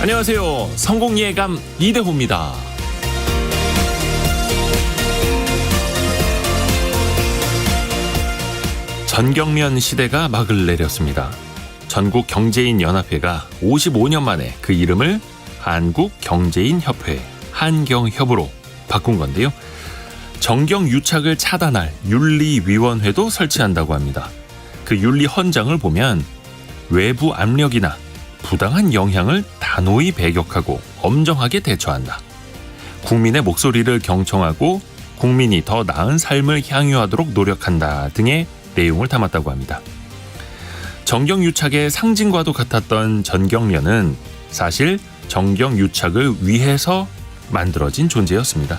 안녕하세요. 성공예감 이대호입니다. 전경련 시대가 막을 내렸습니다. 전국경제인연합회가 55년 만에 그 이름을 한국경제인협회, 한경협으로 바꾼 건데요. 정경유착을 차단할 윤리위원회도 설치한다고 합니다. 그 윤리 헌장을 보면 외부 압력이나 부당한 영향을 단호히 배격하고 엄정하게 대처한다. 국민의 목소리를 경청하고 국민이 더 나은 삶을 향유하도록 노력한다 등의 내용을 담았다고 합니다. 정경유착의 상징과도 같았던 전경련은 사실 정경유착을 위해서 만들어진 존재였습니다.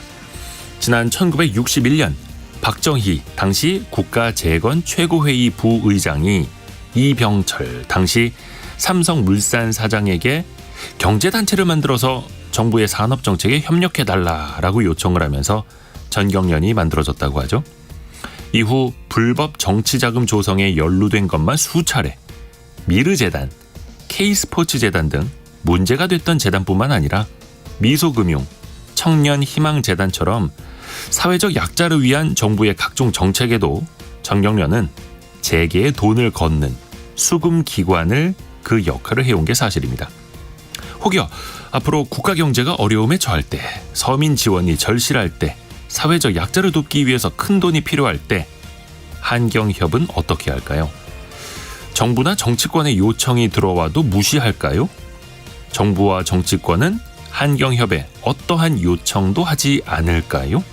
지난 1961년 박정희 당시 국가재건 최고회의 부의장이 이병철 당시 삼성물산 사장에게 경제단체를 만들어서 정부의 산업정책에 협력해달라라고 요청을 하면서 전경련이 만들어졌다고 하죠. 이후 불법 정치자금 조성에 연루된 것만 수차례 미르재단, K스포츠재단 등 문제가 됐던 재단뿐만 아니라 미소금융, 청년희망재단처럼 사회적 약자를 위한 정부의 각종 정책에도 전경련은 재계에 돈을 걷는 수금기관을 그 역할을 해온 게 사실입니다. 혹여 앞으로 국가 경제가 어려움에 처할 때, 서민 지원이 절실할 때, 사회적 약자를 돕기 위해서 큰 돈이 필요할 때 한경협은 어떻게 할까요? 정부나 정치권의 요청이 들어와도 무시할까요? 정부와 정치권은 한경협에 어떠한 요청도 하지 않을까요?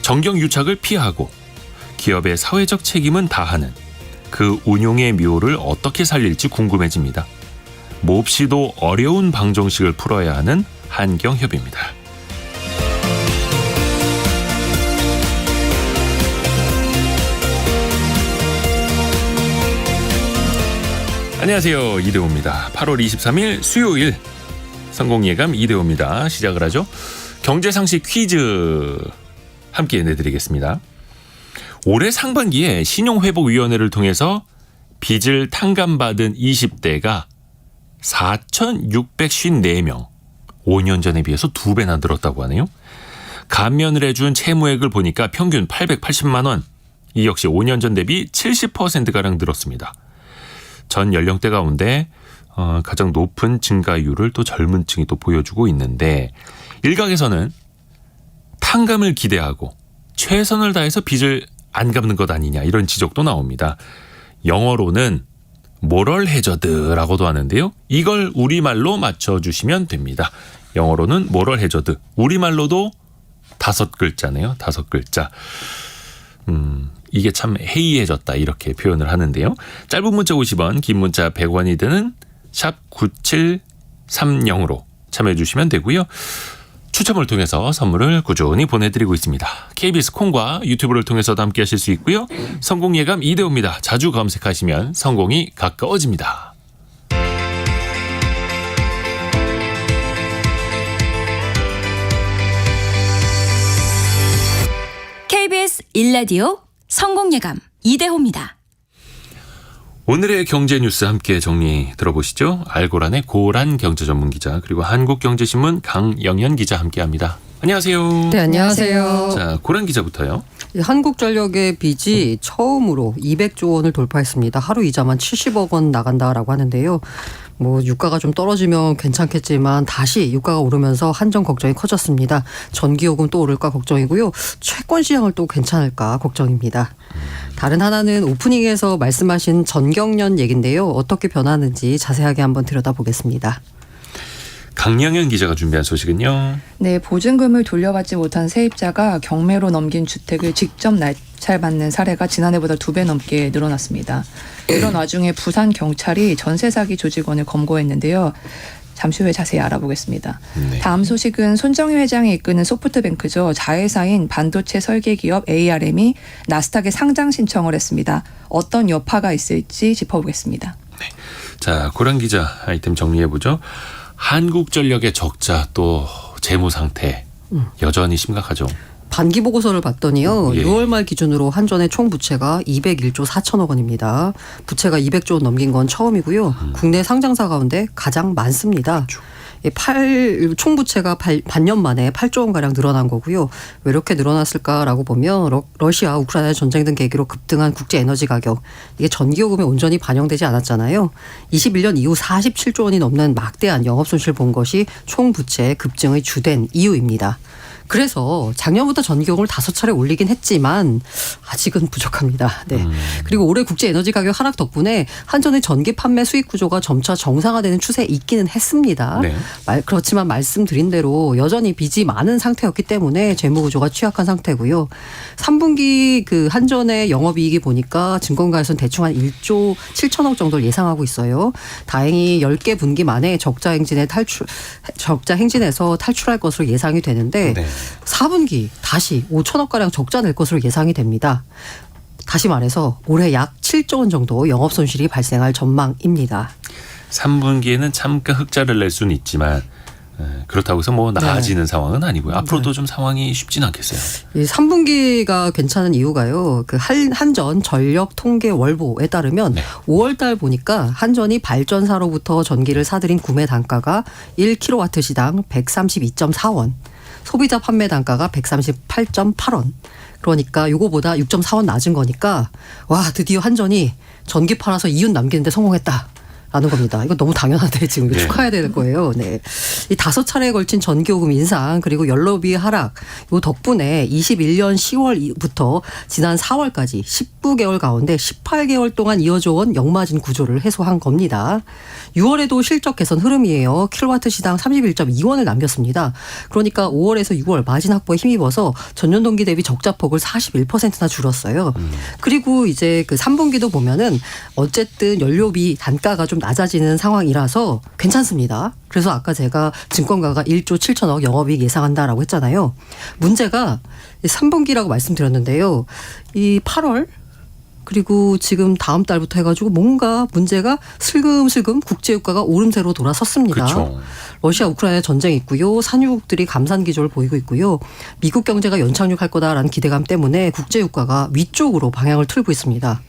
정경유착을 피하고 기업의 사회적 책임은 다하는 그 운용의 묘를 어떻게 살릴지 궁금해집니다. 몹시도 어려운 방정식을 풀어야 하는 한경협입니다. 안녕하세요. 이대호입니다. 8월 23일 수요일 성공예감 이대호입니다. 시작을 하죠. 경제상식 퀴즈 함께 내드리겠습니다. 올해 상반기에 신용회복위원회를 통해서 빚을 탕감받은 20대가 4,654명, 5년 전에 비해서 2배나 늘었다고 하네요. 감면을 해준 채무액을 보니까 평균 880만 원, 이 역시 5년 전 대비 70%가량 늘었습니다. 전 연령대 가운데 가장 높은 증가율을 또 젊은 층이 또 보여주고 있는데, 일각에서는 탕감을 기대하고 최선을 다해서 빚을 안 갚는 것 아니냐 이런 지적도 나옵니다. 영어로는 모럴 해저드라고도 하는데요. 이걸 우리말로 맞춰주시면 됩니다. 영어로는 모럴 해저드, 우리말로도 5글자네요. 5글자. 이게 참 해이해졌다 이렇게 표현을 하는데요. 짧은 문자 50원, 긴 문자 100원이 드는 샵 9730으로 참여해 주시면 되고요. 추첨을 통해서 선물을 꾸준히 보내드리고 있습니다. KBS 콩과 유튜브를 통해서도 함께 하실 수 있고요. 성공예감 이대호입니다. 자주 검색하시면 성공이 가까워집니다. KBS 1라디오 성공예감 이대호입니다. 오늘의 경제 뉴스 함께 정리 들어보시죠. 알고란의 고란 경제전문기자, 그리고 한국경제신문 강영현 기자 함께합니다. 안녕하세요. 네, 안녕하세요. 자, 고란 기자부터요. 한국전력의 빚이 처음으로 200조 원을 돌파했습니다. 하루 이자만 70억 원 나간다라고 하는데요. 유가가 좀 떨어지면 괜찮겠지만 다시 유가가 오르면서 한전 걱정이 커졌습니다. 전기요금 또 오를까 걱정이고요. 채권 시장을 또 괜찮을까 걱정입니다. 다른 하나는 오프닝에서 말씀하신 전경련 얘기인데요. 어떻게 변하는지 자세하게 한번 들여다보겠습니다. 강영현 기자가 준비한 소식은요. 네, 보증금을 돌려받지 못한 세입자가 경매로 넘긴 주택을 직접 낙찰받는 사례가 지난해보다 2배 넘게 늘어났습니다. 이런 와중에 부산 경찰이 전세 사기 조직원을 검거했는데요. 잠시 후에 자세히 알아보겠습니다. 네. 다음 소식은 손정희 회장이 이끄는 소프트뱅크죠. 자회사인 반도체 설계기업 ARM이 나스닥에 상장 신청을 했습니다. 어떤 여파가 있을지 짚어보겠습니다. 네. 자, 고란 기자 아이템 정리해보죠. 한국전력의 적자 또 재무 상태 여전히 심각하죠. 반기 보고서를 봤더니요. 예. 6월 말 기준으로 한전의 총 부채가 201조 4천억 원입니다. 부채가 200조 원 넘긴 건 처음이고요. 국내 상장사 가운데 가장 많습니다. 그렇죠. 총부채가 반년 만에 8조 원 가량 늘어난 거고요. 왜 이렇게 늘어났을까라고 보면 러시아 우크라이나 전쟁 등 계기로 급등한 국제 에너지 가격, 이게 전기요금에 온전히 반영되지 않았잖아요. 21년 이후 47조 원이 넘는 막대한 영업 손실 본 것이 총부채 급증의 주된 이유입니다. 그래서 작년부터 전기요금을 5차례 올리긴 했지만 아직은 부족합니다. 네. 그리고 올해 국제 에너지 가격 하락 덕분에 한전의 전기 판매 수익 구조가 점차 정상화되는 추세에 있기는 했습니다. 네. 그렇지만 말씀드린 대로 여전히 빚이 많은 상태였기 때문에 재무 구조가 취약한 상태고요. 3분기 그 한전의 영업이익이 보니까 증권가에서는 대충 한 1조 7천억 정도를 예상하고 있어요. 다행히 10개 분기 만에 적자 행진에서 탈출할 것으로 예상이 되는데 네. 4분기 다시 5천억가량 적자 낼 것으로 예상이 됩니다. 다시 말해서 올해 약 7조 원 정도 영업 손실이 발생할 전망입니다. 3분기에는 잠깐 흑자를 낼 수는 있지만 그렇다고 해서 뭐 나아지는 상황은 아니고요. 앞으로도 좀 상황이 쉽진 않겠어요. 이 3분기가 괜찮은 이유가요. 그 한전 전력 통계 월보에 따르면 5월 달 보니까 한전이 발전사로부터 전기를 사들인 구매 단가가 1kW 시당 132.4원. 소비자 판매 단가가 138.8원. 그러니까 요거보다 6.4원 낮은 거니까 와 드디어 한전이 전기 팔아서 이윤 남기는데 성공했다. 라는 겁니다. 이거 너무 당연한데 지금 네. 축하해야 될 거예요. 네. 이 5차례에 걸친 전기요금 인상 그리고 연료비 하락 요 덕분에 21년 10월부터 지난 4월까지 19개월 가운데 18개월 동안 이어져 온 역마진 구조를 해소한 겁니다. 6월에도 실적 개선 흐름이에요. 킬로와트 시당 31.2원을 남겼습니다. 그러니까 5월에서 6월 마진 확보에 힘입어서 전년 동기 대비 적자폭을 41%나 줄였어요. 그리고 이제 그 3분기도 보면은 어쨌든 연료비 단가가 좀 낮아지는 상황이라서 괜찮습니다. 그래서 아까 제가 증권가가 1조 7천억 영업이익 예상한다라고 했잖아요. 문제가 3분기라고 말씀드렸는데요. 이 8월 그리고 지금 다음 달부터 해가지고 뭔가 문제가 슬금슬금 국제유가가 오름세로 돌아섰습니다. 그렇죠. 러시아 우크라이나 전쟁이 있고요. 산유국들이 감산 기조를 보이고 있고요. 미국 경제가 연착륙할 거다라는 기대감 때문에 국제유가가 위쪽으로 방향을 틀고 있습니다.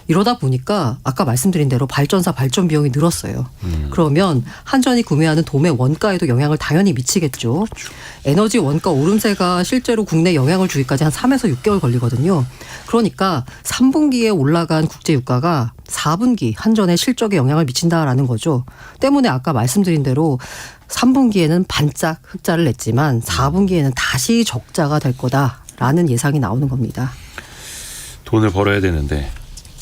이러다 보니까 아까 말씀드린 대로 발전사 발전 비용이 늘었어요. 그러면 한전이 구매하는 도매 원가에도 영향을 당연히 미치겠죠. 그렇죠. 에너지 원가 오름세가 실제로 국내 영향을 주기까지 한 3에서 6개월 걸리거든요. 그러니까 3분기에 올라간 국제유가가 4분기 한전의 실적에 영향을 미친다라는 거죠. 때문에 아까 말씀드린 대로 3분기에는 반짝 흑자를 냈지만 4분기에는 다시 적자가 될 거다라는 예상이 나오는 겁니다. 돈을 벌어야 되는데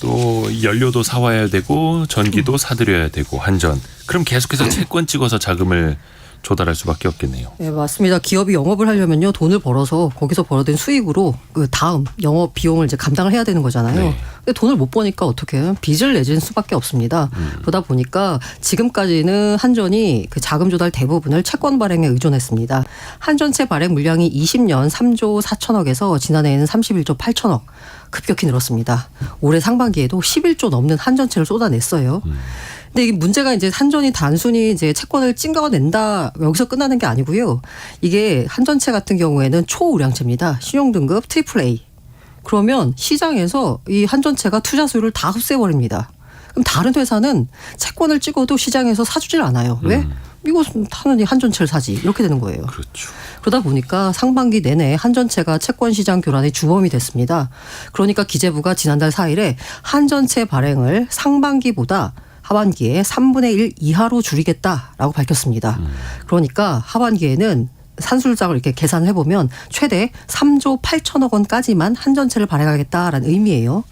또 연료도 사와야 되고 전기도 사들여야 되고 한전. 그럼 계속해서 채권 찍어서 자금을 조달할 수밖에 없겠네요. 네, 맞습니다. 기업이 영업을 하려면요, 돈을 벌어서 거기서 벌어든 수익으로 그 다음 영업 비용을 이제 감당을 해야 되는 거잖아요. 네. 근데 돈을 못 버니까 어떻게 빚을 내줄 수밖에 없습니다. 그러다 보니까 지금까지는 한전이 그 자금 조달 대부분을 채권 발행에 의존했습니다. 한전채 발행 물량이 20년 3조 4천억에서 지난해에는 31조 8천억. 급격히 늘었습니다. 올해 상반기에도 11조 넘는 한전채를 쏟아냈어요. 근데 이게 문제가 이제 한전이 단순히 이제 채권을 찡겨낸다 여기서 끝나는 게 아니고요. 이게 한전채 같은 경우에는 초우량채입니다. 신용등급 AAA. 그러면 시장에서 이 한전채가 투자 수요를 다 흡수해버립니다. 그럼 다른 회사는 채권을 찍어도 시장에서 사주질 않아요. 왜? 이거 타느니 한전채를 사지. 이렇게 되는 거예요. 그렇죠. 그러다 보니까 상반기 내내 한전채가 채권 시장 교란의 주범이 됐습니다. 그러니까 기재부가 지난달 4일에 한전채 발행을 상반기보다 하반기에 3분의 1 이하로 줄이겠다라고 밝혔습니다. 그러니까 하반기에는 산술작을 이렇게 계산을 해보면 최대 3조 8천억 원까지만 한전채를 발행하겠다라는 의미예요.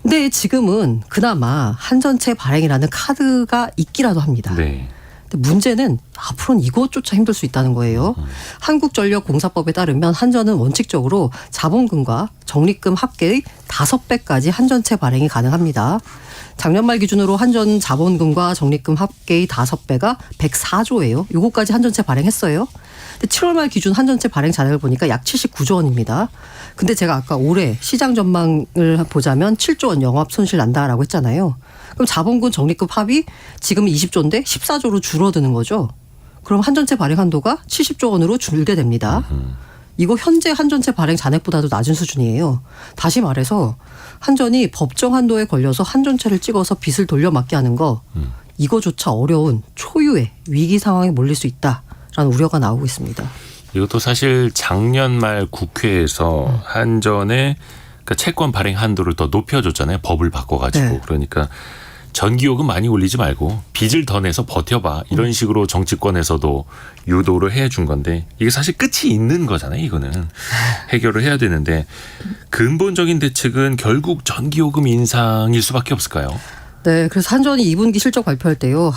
근데 지금은 그나마 한전채 발행이라는 카드가 있기라도 합니다. 네. 근데 문제는 앞으로는 이것조차 힘들 수 있다는 거예요. 한국전력공사법에 따르면 한전은 원칙적으로 자본금과 적립금 합계의 5배까지 한전채 발행이 가능합니다. 작년 말 기준으로 한전 자본금과 적립금 합계의 5배가 104조예요. 요거까지 한전채 발행했어요. 근데 7월 말 기준 한전채 발행 잔액을 보니까 약 79조 원입니다. 근데 제가 아까 올해 시장 전망을 보자면 7조 원 영업 손실 난다라고 했잖아요. 그럼 자본금 적립금 합이 지금 20조인데 14조로 줄어드는 거죠. 그럼 한전채 발행 한도가 70조 원으로 줄게 됩니다. 이거 현재 한전채 발행 잔액보다도 낮은 수준이에요. 다시 말해서 한전이 법정 한도에 걸려서 한전채를 찍어서 빚을 돌려막게 하는 거 이거조차 어려운 초유의 위기 상황에 몰릴 수 있다라는 우려가 나오고 있습니다. 이것도 사실 작년 말 국회에서 한전의 그러니까 채권 발행 한도를 더 높여줬잖아요. 법을 바꿔가지고. 네. 그러니까 전기요금 많이 올리지 말고 빚을 더 내서 버텨봐. 이런 식으로 정치권에서도 유도를 해준 건데 이게 사실 끝이 있는 거잖아요. 이거는 해결을 해야 되는데 근본적인 대책은 결국 전기요금 인상일 수밖에 없을까요? 네, 그래서 한전이 2분기 실적 발표할 때요.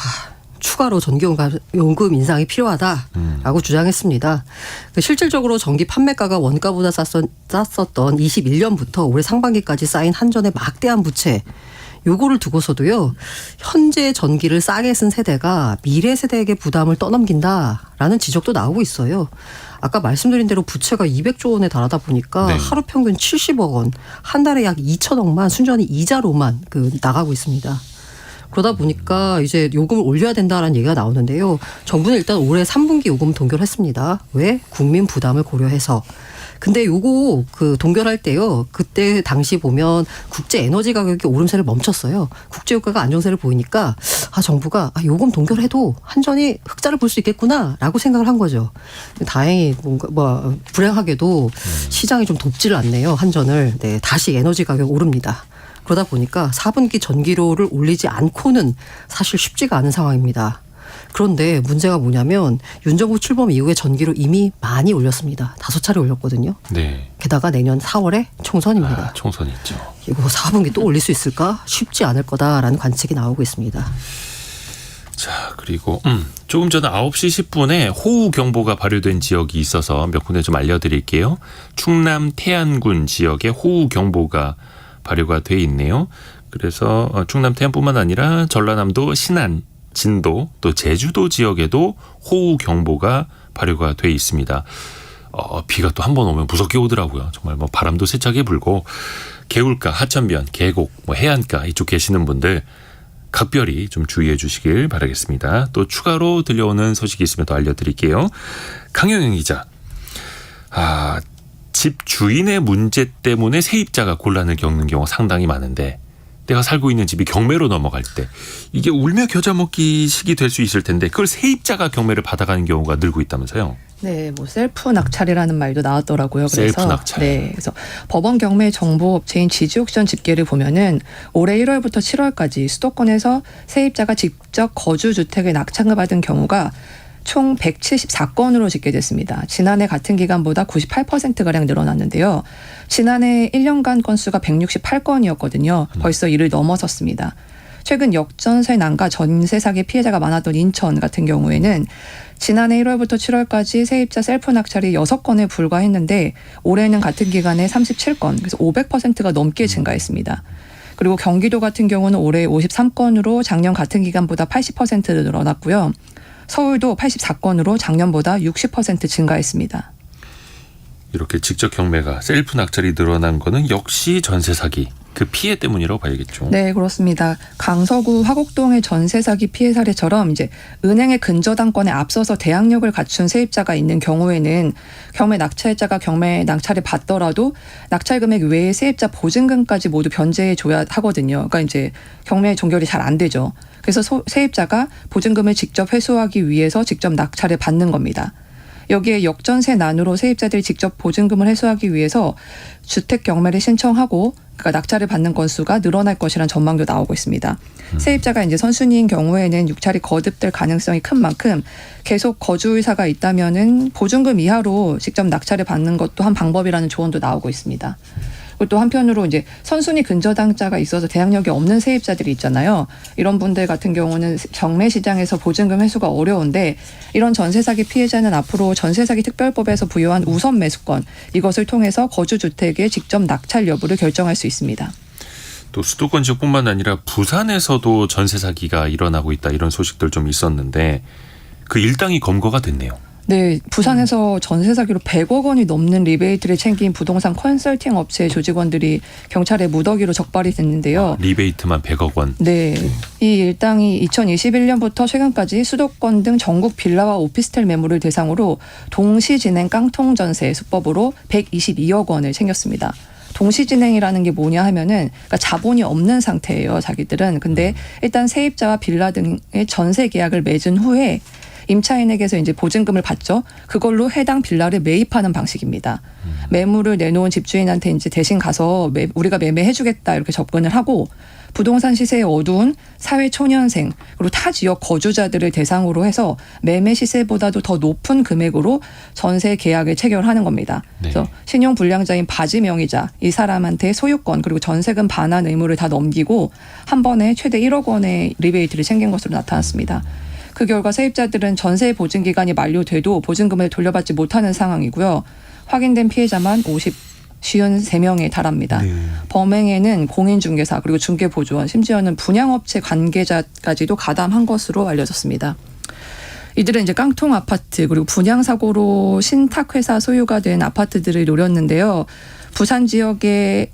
추가로 전기요금 인상이 필요하다라고 주장했습니다. 실질적으로 전기 판매가가 원가보다 쌌었던 21년부터 올해 상반기까지 쌓인 한전의 막대한 부채 요거를 두고서도요. 현재 전기를 싸게 쓴 세대가 미래 세대에게 부담을 떠넘긴다라는 지적도 나오고 있어요. 아까 말씀드린 대로 부채가 200조 원에 달하다 보니까 네. 하루 평균 70억 원, 한 달에 약 2천억만 순전히 이자로만 나가고 있습니다. 그러다 보니까 이제 요금을 올려야 된다라는 얘기가 나오는데요. 정부는 일단 올해 3분기 요금 동결을 했습니다. 왜? 국민 부담을 고려해서. 근데 요거 동결할 때요. 그때 당시 보면 국제 에너지 가격이 오름세를 멈췄어요. 국제 유가가 안정세를 보이니까 정부가 요금 동결해도 한전이 흑자를 볼 수 있겠구나라고 생각을 한 거죠. 다행히 뭔가 불행하게도 시장이 좀 돕지를 않네요. 한전을. 네, 다시 에너지 가격 오릅니다. 그러다 보니까 4분기 전기료를 올리지 않고는 사실 쉽지가 않은 상황입니다. 그런데 문제가 뭐냐면 윤 정부 출범 이후에 전기료 이미 많이 올렸습니다. 5차례 올렸거든요. 네. 게다가 내년 4월에 총선입니다. 총선이 있죠. 이거 4분기 또 올릴 수 있을까? 쉽지 않을 거다라는 관측이 나오고 있습니다. 자, 그리고 조금 전 9시 10분에 호우경보가 발효된 지역이 있어서 몇 군데 좀 알려드릴게요. 충남 태안군 지역에 호우경보가 발효가 돼 있네요. 그래서 충남 태안뿐만 아니라 전라남도 신안, 진도 또 제주도 지역에도 호우경보가 발효가 돼 있습니다. 비가 또 한 번 오면 무섭게 오더라고요. 정말 바람도 세차게 불고 개울가, 하천변, 계곡, 해안가 이쪽 계시는 분들 각별히 좀 주의해 주시길 바라겠습니다. 또 추가로 들려오는 소식이 있으면 더 알려드릴게요. 강영영 기자. 집 주인의 문제 때문에 세입자가 곤란을 겪는 경우가 상당히 많은데 내가 살고 있는 집이 경매로 넘어갈 때 이게 울며 겨자 먹기 식이 될 수 있을 텐데 그걸 세입자가 경매를 받아가는 경우가 늘고 있다면서요? 네, 셀프 낙찰이라는 말도 나왔더라고요. 그래서 셀프 낙찰. 네, 그래서 법원 경매 정보업체인 지지옥션 집계를 보면은 올해 1월부터 7월까지 수도권에서 세입자가 직접 거주 주택을 낙찰을 받은 경우가 총 174건으로 집계됐습니다. 지난해 같은 기간보다 98%가량 늘어났는데요. 지난해 1년간 건수가 168건이었거든요. 벌써 이를 넘어섰습니다. 최근 역전세 난과 전세 사기 피해자가 많았던 인천 같은 경우에는 지난해 1월부터 7월까지 세입자 셀프 낙찰이 6건에 불과했는데 올해는 같은 기간에 37건, 그래서 500%가 넘게 증가했습니다. 그리고 경기도 같은 경우는 올해 53건으로 작년 같은 기간보다 80% 늘어났고요. 서울도 84건으로 작년보다 60% 증가했습니다. 이렇게 직접 경매가 셀프 낙찰이 늘어난 거는 역시 전세 사기 그 피해 때문이라고 봐야겠죠. 네, 그렇습니다. 강서구 화곡동의 전세 사기 피해 사례처럼 이제 은행의 근저당권에 앞서서 대항력을 갖춘 세입자가 있는 경우에는 경매 낙찰자가 경매 낙찰을 받더라도 낙찰 금액 외에 세입자 보증금까지 모두 변제해 줘야 하거든요. 그러니까 이제 경매 종결이 잘 안 되죠. 그래서 세입자가 보증금을 직접 회수하기 위해서 직접 낙찰을 받는 겁니다. 여기에 역전세 난으로 세입자들이 직접 보증금을 회수하기 위해서 주택 경매를 신청하고 그러니까 낙찰을 받는 건수가 늘어날 것이라는 전망도 나오고 있습니다. 세입자가 이제 선순위인 경우에는 6차례 거듭될 가능성이 큰 만큼 계속 거주 의사가 있다면은 보증금 이하로 직접 낙찰을 받는 것도 한 방법이라는 조언도 나오고 있습니다. 그리고 또 한편으로 이제 선순위 근저당자가 있어서 대항력이 없는 세입자들이 있잖아요. 이런 분들 같은 경우는 경매 시장에서 보증금 회수가 어려운데 이런 전세 사기 피해자는 앞으로 전세 사기 특별법에서 부여한 우선 매수권 이것을 통해서 거주 주택의 직접 낙찰 여부를 결정할 수 있습니다. 또 수도권 지역뿐만 아니라 부산에서도 전세 사기가 일어나고 있다 이런 소식들 좀 있었는데 그 일당이 검거가 됐네요. 네, 부산에서 전세 사기로 100억 원이 넘는 리베이트를 챙긴 부동산 컨설팅 업체 조직원들이 경찰에 무더기로 적발이 됐는데요. 리베이트만 100억 원. 네, 이 일당이 2021년부터 최근까지 수도권 등 전국 빌라와 오피스텔 매물을 대상으로 동시 진행 깡통 전세 수법으로 122억 원을 챙겼습니다. 동시 진행이라는 게 뭐냐 하면은 그러니까 자본이 없는 상태예요, 자기들은. 근데 일단 세입자와 빌라 등의 전세 계약을 맺은 후에 임차인에게서 이제 보증금을 받죠. 그걸로 해당 빌라를 매입하는 방식입니다. 매물을 내놓은 집주인한테 이제 대신 가서 우리가 매매해주겠다 이렇게 접근을 하고 부동산 시세의 어두운 사회 초년생 그리고 타 지역 거주자들을 대상으로 해서 매매 시세보다도 더 높은 금액으로 전세 계약을 체결하는 겁니다. 네. 그래서 신용 불량자인 바지 명의자 이 사람한테 소유권 그리고 전세금 반환 의무를 다 넘기고 한 번에 최대 1억 원의 리베이트를 챙긴 것으로 나타났습니다. 그 결과 세입자들은 전세 보증 기간이 만료돼도 보증금을 돌려받지 못하는 상황이고요. 확인된 피해자만 53명에 달합니다. 네. 범행에는 공인중개사 그리고 중개보조원 심지어는 분양업체 관계자까지도 가담한 것으로 알려졌습니다. 이들은 이제 깡통 아파트 그리고 분양사고로 신탁회사 소유가 된 아파트들을 노렸는데요. 부산 지역의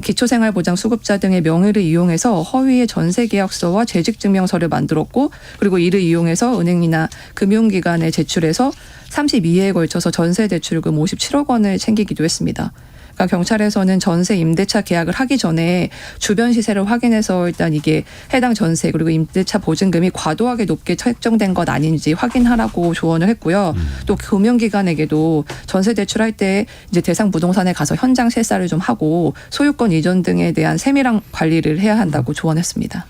기초생활보장 수급자 등의 명의를 이용해서 허위의 전세계약서와 재직증명서를 만들었고 그리고 이를 이용해서 은행이나 금융기관에 제출해서 32회에 걸쳐서 전세 대출금 57억 원을 챙기기도 했습니다. 그러니까 경찰에서는 전세 임대차 계약을 하기 전에 주변 시세를 확인해서 일단 이게 해당 전세 그리고 임대차 보증금이 과도하게 높게 책정된 것 아닌지 확인하라고 조언을 했고요. 또 금융기관에게도 전세 대출할 때 이제 대상 부동산에 가서 현장 실사를 좀 하고 소유권 이전 등에 대한 세밀한 관리를 해야 한다고 조언했습니다.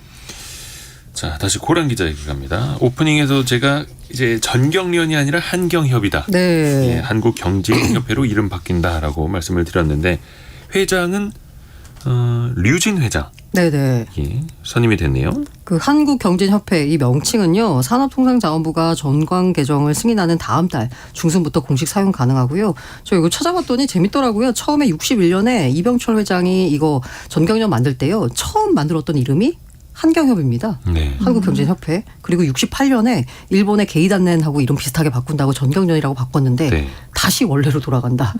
자, 다시 고란 기자에게 갑니다. 오프닝에서 제가 이제 전경련이 아니라 한경협이다. 네. 예, 한국경제협회로 이름 바뀐다라고 말씀을 드렸는데 회장은 류진 회장. 네네. 예, 선임이 됐네요. 그 한국경제협회 이 명칭은요. 산업통상자원부가 전관 개정을 승인하는 다음 달 중순부터 공식 사용 가능하고요. 저 이거 찾아봤더니 재밌더라고요. 처음에 61년에 이병철 회장이 이거 전경련 만들 때요. 처음 만들었던 이름이 한경협입니다. 네. 한국경제협회. 그리고 68년에 일본의 게이단넨하고 이름 비슷하게 바꾼다고 전경련이라고 바꿨는데 네. 다시 원래로 돌아간다.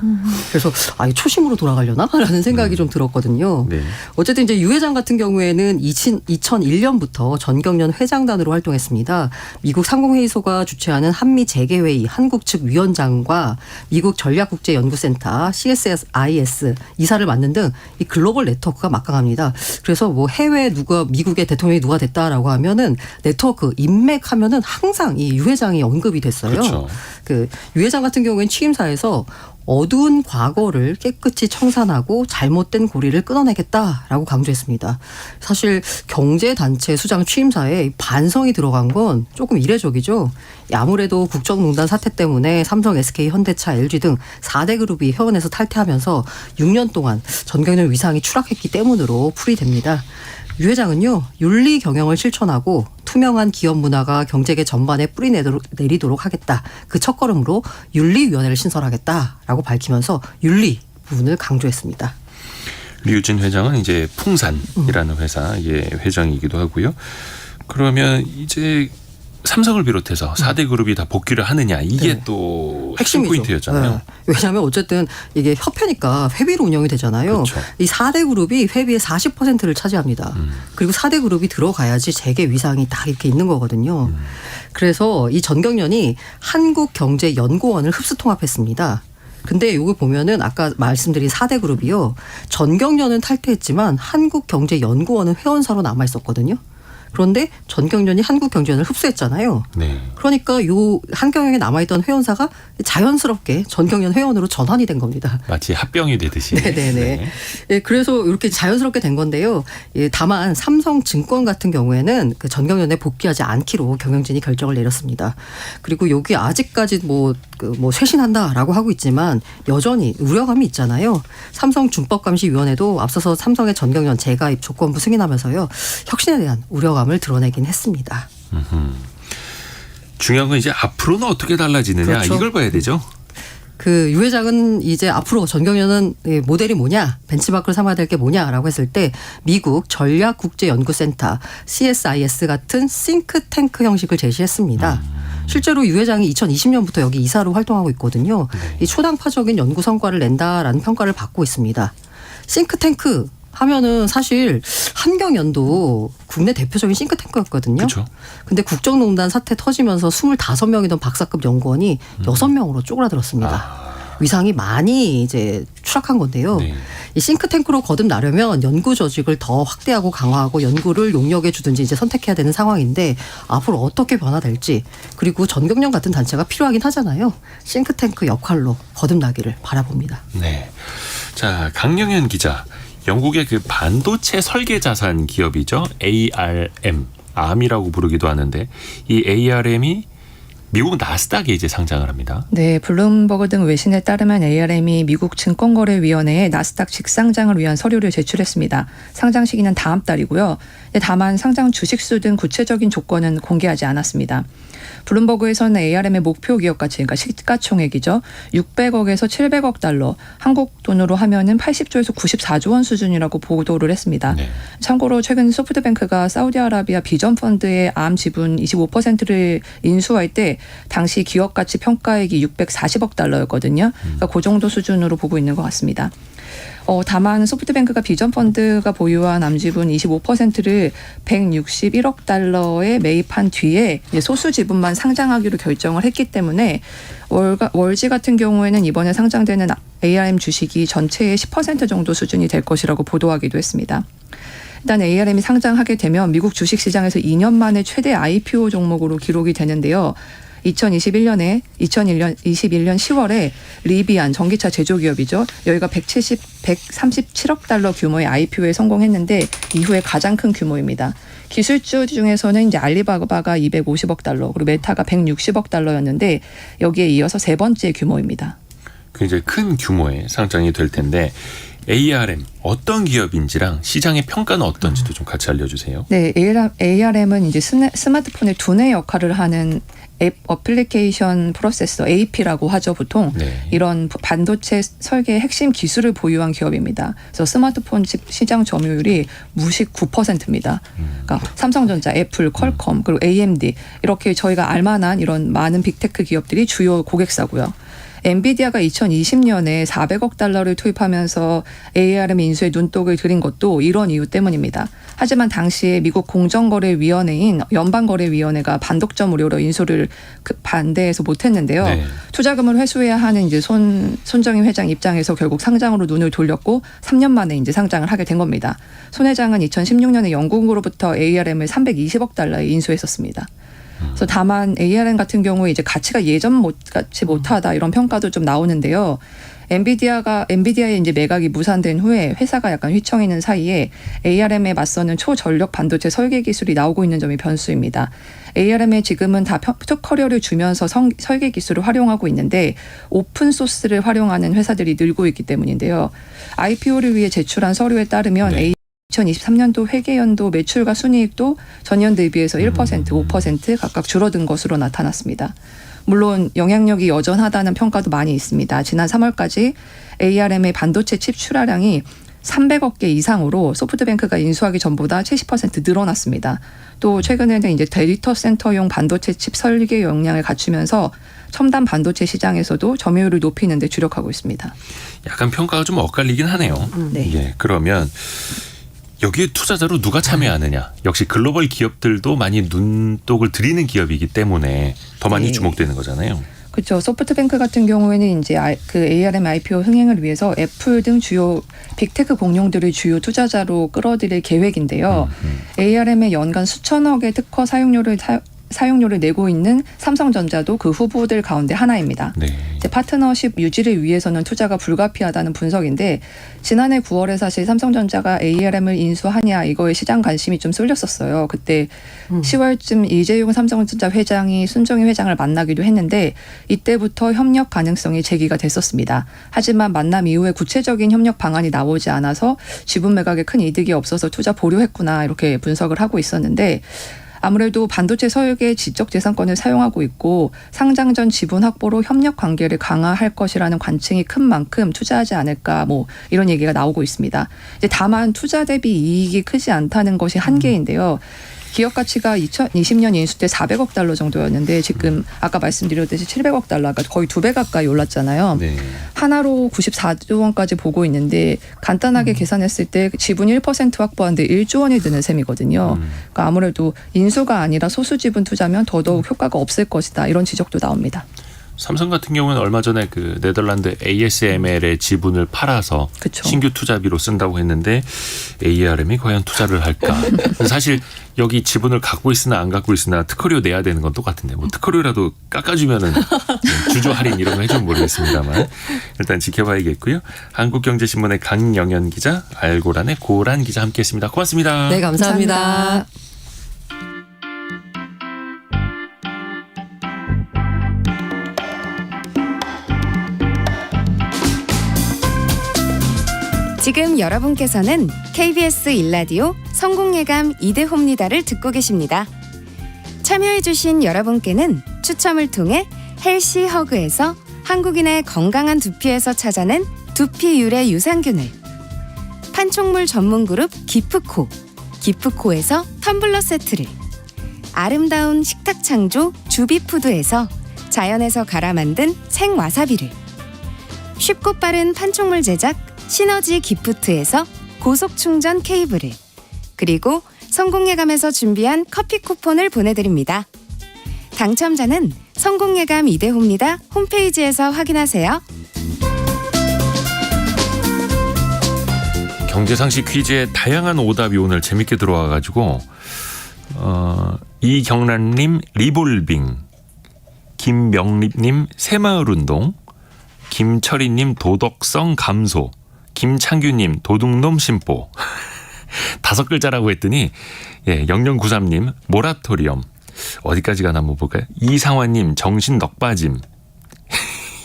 그래서 이 초심으로 돌아가려나? 라는 생각이 좀 들었거든요. 네. 어쨌든 이제 유 회장 같은 경우에는 2001년부터 전경련 회장단으로 활동했습니다. 미국 상공회의소가 주최하는 한미 재개회의 한국 측 위원장과 미국 전략국제연구센터 CSIS 이사를 맡는 등 이 글로벌 네트워크가 막강합니다. 그래서 뭐 해외 미국의 대통령이 누가 됐다라고 하면은 네트워크 인맥 하면은 항상 이 유 회장이 언급이 됐어요. 그렇죠. 그 유 회장 같은 경우에는 취임사에서 어두운 과거를 깨끗이 청산하고 잘못된 고리를 끊어내겠다라고 강조했습니다. 사실 경제단체 수장 취임사에 반성이 들어간 건 조금 이례적이죠. 아무래도 국정농단 사태 때문에 삼성, SK, 현대차, LG 등 4대 그룹이 회원에서 탈퇴하면서 6년 동안 전경련 위상이 추락했기 때문으로 풀이됩니다. 유 회장은요. 윤리 경영을 실천하고 투명한 기업 문화가 경제계 전반에 뿌리 내리도록 하겠다. 그 첫걸음으로 윤리위원회를 신설하겠다라고 밝히면서 윤리 부분을 강조했습니다. 류진 회장은 이제 풍산이라는 회사의 회장이기도 하고요. 그러면 이제 삼성을 비롯해서 4대 그룹이 다 복귀를 하느냐 이게 네. 또 핵심 핵심이죠. 포인트였잖아요. 네. 왜냐하면 어쨌든 이게 협회니까 회비로 운영이 되잖아요. 그렇죠. 이 4대 그룹이 회비의 40%를 차지합니다. 그리고 4대 그룹이 들어가야지 재계 위상이 딱 이렇게 있는 거거든요. 그래서 이 전경련이 한국경제연구원을 흡수통합했습니다. 근데 여기 보면은 아까 말씀드린 4대 그룹이요. 전경련은 탈퇴했지만 한국경제연구원은 회원사로 남아 있었거든요. 그런데 전경련이 한국경제연을 흡수했잖아요. 네. 그러니까 요 한경영에 남아있던 회원사가 자연스럽게 전경련 회원으로 전환이 된 겁니다. 마치 합병이 되듯이. 네네네. 네. 예, 그래서 이렇게 자연스럽게 된 건데요. 예, 다만 삼성증권 같은 경우에는 그 전경련에 복귀하지 않기로 경영진이 결정을 내렸습니다. 그리고 여기 아직까지 뭐 쇄신한다라고 하고 있지만 여전히 우려감이 있잖아요. 삼성준법감시위원회도 앞서서 삼성의 전경련 재가입 조건부 승인하면서요. 혁신에 대한 우려감을 드러내긴 했습니다. 중요한 건 이제 앞으로는 어떻게 달라지느냐 그렇죠. 이걸 봐야 되죠. 그 유 회장은 이제 앞으로 전경련은 모델이 뭐냐, 벤치마크를 삼아야 될 게 뭐냐라고 했을 때 미국 전략국제연구센터 CSIS 같은 싱크탱크 형식을 제시했습니다. 실제로 유 회장이 2020년부터 여기 이사로 활동하고 있거든요. 네. 이 초당파적인 연구 성과를 낸다라는 평가를 받고 있습니다. 싱크탱크 하면은 사실 한경연도 국내 대표적인 싱크탱크였거든요. 그렇죠. 근데 국정농단 사태 터지면서 25명이던 박사급 연구원이 6명으로 쪼그라들었습니다. 위상이 많이 이제 추락한 건데요. 네. 이 싱크탱크로 거듭나려면 연구 조직을 더 확대하고 강화하고 연구를 용역해 주든지 이제 선택해야 되는 상황인데 앞으로 어떻게 변화될지 그리고 전경련 같은 단체가 필요하긴 하잖아요. 싱크탱크 역할로 거듭나기를 바라봅니다. 네. 자, 강영현 기자. 영국의 그 반도체 설계 자산 기업이죠. ARM이라고 부르기도 하는데 이 ARM이 미국 나스닥에 이제 상장을 합니다. 네, 블룸버그 등 외신에 따르면 ARM이 미국 증권거래위원회에 나스닥 직상장을 위한 서류를 제출했습니다. 상장 시기는 다음 달이고요. 다만 상장 주식수 등 구체적인 조건은 공개하지 않았습니다. 블룸버그에서는 ARM의 목표 기업 가치, 그러니까 시가총액이죠. 600억에서 700억 달러, 한국 돈으로 하면은 80조에서 94조 원 수준이라고 보도를 했습니다. 네. 참고로 최근 소프트뱅크가 사우디아라비아 비전펀드의 암 지분 25%를 인수할 때 당시 기업 가치 평가액이 640억 달러였거든요. 그러니까 그 정도 수준으로 보고 있는 것 같습니다. 다만 소프트뱅크가 비전펀드가 보유한 암지분 25%를 161억 달러에 매입한 뒤에 소수 지분만 상장하기로 결정을 했기 때문에 월지 같은 경우에는 이번에 상장되는 ARM 주식이 전체의 10% 정도 수준이 될 것이라고 보도하기도 했습니다. 일단 ARM이 상장하게 되면 미국 주식시장에서 2년 만에 최대 IPO 종목으로 기록이 되는데요. 2021년 10월에 리비안 전기차 제조기업이죠. 여기가 137억 달러 규모의 IPO에 성공했는데 이후에 가장 큰 규모입니다. 기술주 중에서는 이제 알리바바가 250억 달러, 그리고 메타가 160억 달러였는데 여기에 이어서 세 번째 규모입니다. 굉장히 큰 규모의 상장이 될 텐데 ARM 어떤 기업인지랑 시장의 평가는 어떤지도 좀 같이 알려주세요. 네, ARM은 이제 스마트폰의 두뇌 역할을 하는 앱 어플리케이션 프로세서 AP라고 하죠, 보통. 네. 이런 반도체 설계의 핵심 기술을 보유한 기업입니다. 그래서 스마트폰 칩 시장 점유율이 무식 9%입니다. 그러니까 삼성전자, 애플, 퀄컴, 그리고 AMD 이렇게 저희가 알만한 이런 많은 빅테크 기업들이 주요 고객사고요. 엔비디아가 2020년에 400억 달러를 투입하면서 ARM 인수에 눈독을 들인 것도 이런 이유 때문입니다. 하지만 당시에 미국 공정거래위원회인 연방거래위원회가 반독점 우려로 인수를 반대해서 못했는데요. 네. 투자금을 회수해야 하는 이제 손정임 회장 입장에서 결국 상장으로 눈을 돌렸고 3년 만에 이제 상장을 하게 된 겁니다. 손 회장은 2016년에 영국으로부터 ARM을 320억 달러에 인수했었습니다. 그래서 다만 ARM 같은 경우에 이제 가치가 예전 같이 못하다 이런 평가도 좀 나오는데요. 엔비디아의 이제 매각이 무산된 후에 회사가 약간 휘청이는 사이에 ARM에 맞서는 초전력 반도체 설계 기술이 나오고 있는 점이 변수입니다. ARM에 지금은 다 특허료를 주면서 설계 기술을 활용하고 있는데 오픈 소스를 활용하는 회사들이 늘고 있기 때문인데요. IPO를 위해 제출한 서류에 따르면 네. 2023년도 회계연도 매출과 순이익도 전년 대비해서 1%, 5% 각각 줄어든 것으로 나타났습니다. 물론 영향력이 여전하다는 평가도 많이 있습니다. 지난 3월까지 ARM의 반도체 칩 출하량이 300억 개 이상으로 소프트뱅크가 인수하기 전보다 70% 늘어났습니다. 또 최근에는 이제 데이터 센터용 반도체 칩 설계 역량을 갖추면서 첨단 반도체 시장에서도 점유율을 높이는 데 주력하고 있습니다. 약간 평가가 좀 엇갈리긴 하네요. 네. 예, 그러면 여기에 투자자로 누가 참여하느냐. 역시 글로벌 기업들도 많이 눈독을 들이는 기업이기 때문에 더 많이 네. 주목되는 거잖아요. 그렇죠. 소프트뱅크 같은 경우에는 이제 그 ARM IPO 흥행을 위해서 애플 등 주요 빅테크 공룡들을 주요 투자자로 끌어들일 계획인데요. ARM의 연간 수천억의 특허 사용료를 내고 있는 삼성전자도 그 후보들 가운데 하나입니다. 네. 이제 파트너십 유지를 위해서는 투자가 불가피하다는 분석인데 지난해 9월에 사실 삼성전자가 ARM을 인수하냐 이거에 시장 관심이 좀 쏠렸었어요. 그때 10월쯤 이재용 삼성전자 회장이 손정희 회장을 만나기도 했는데 이때부터 협력 가능성이 제기가 됐었습니다. 하지만 만남 이후에 구체적인 협력 방안이 나오지 않아서 지분 매각에 큰 이득이 없어서 투자 보류했구나 이렇게 분석을 하고 있었는데 아무래도 반도체 설계 지적재산권을 사용하고 있고 상장 전 지분 확보로 협력 관계를 강화할 것이라는 관측이 큰 만큼 투자하지 않을까 뭐 이런 얘기가 나오고 있습니다. 이제 다만 투자 대비 이익이 크지 않다는 것이 한계인데요. 기업 가치가 2020년 인수 때 400억 달러 정도였는데 지금 아까 말씀드렸듯이 700억 달러가 거의 2배 가까이 올랐잖아요. 네. 하나로 94조 원까지 보고 있는데 간단하게 계산했을 때 지분 1% 확보하는데 1조 원이 드는 셈이거든요. 그러니까 아무래도 인수가 아니라 소수 지분 투자면 더더욱 효과가 없을 것이다. 이런 지적도 나옵니다. 삼성 같은 경우는 얼마 전에 그 네덜란드 ASML의 지분을 팔아서 그쵸. 신규 투자비로 쓴다고 했는데 ARM이 과연 투자를 할까? 사실 여기 지분을 갖고 있으나 안 갖고 있으나 특허료 내야 되는 건 똑같은데 뭐 특허료라도 깎아주면은 주주 할인 이런 거 해주면 모르겠습니다만 일단 지켜봐야겠고요. 한국경제신문의 강영현 기자, 알고란의 고란 기자 함께했습니다. 고맙습니다. 네, 감사합니다. 지금 여러분께서는 KBS 일라디오 성공예감 이대호입니다를 듣고 계십니다. 참여해주신 여러분께는 추첨을 통해 헬시 허그에서 한국인의 건강한 두피에서 찾아낸 두피 유래 유산균을, 판촉물 전문 그룹 기프코에서 텀블러 세트를, 아름다운 식탁 창조 주비푸드에서 자연에서 갈아 만든 생와사비를, 쉽고 빠른 판촉물 제작 시너지 기프트에서 고속 충전 케이블을, 그리고 성공예감에서 준비한 커피 쿠폰을 보내드립니다. 당첨자는 성공예감 이대호입니다 홈페이지에서 확인하세요. 경제상식 퀴즈에 다양한 오답이 오늘 재밌게 들어와가지고 이경란님 리볼빙, 김명립님 새마을운동, 김철희님 도덕성 감소, 김창규님 도둑놈 심보 5글자라고 했더니 0093님 모라토리엄, 어디까지 가나 한번 볼까요? 이상화님 정신 넉빠짐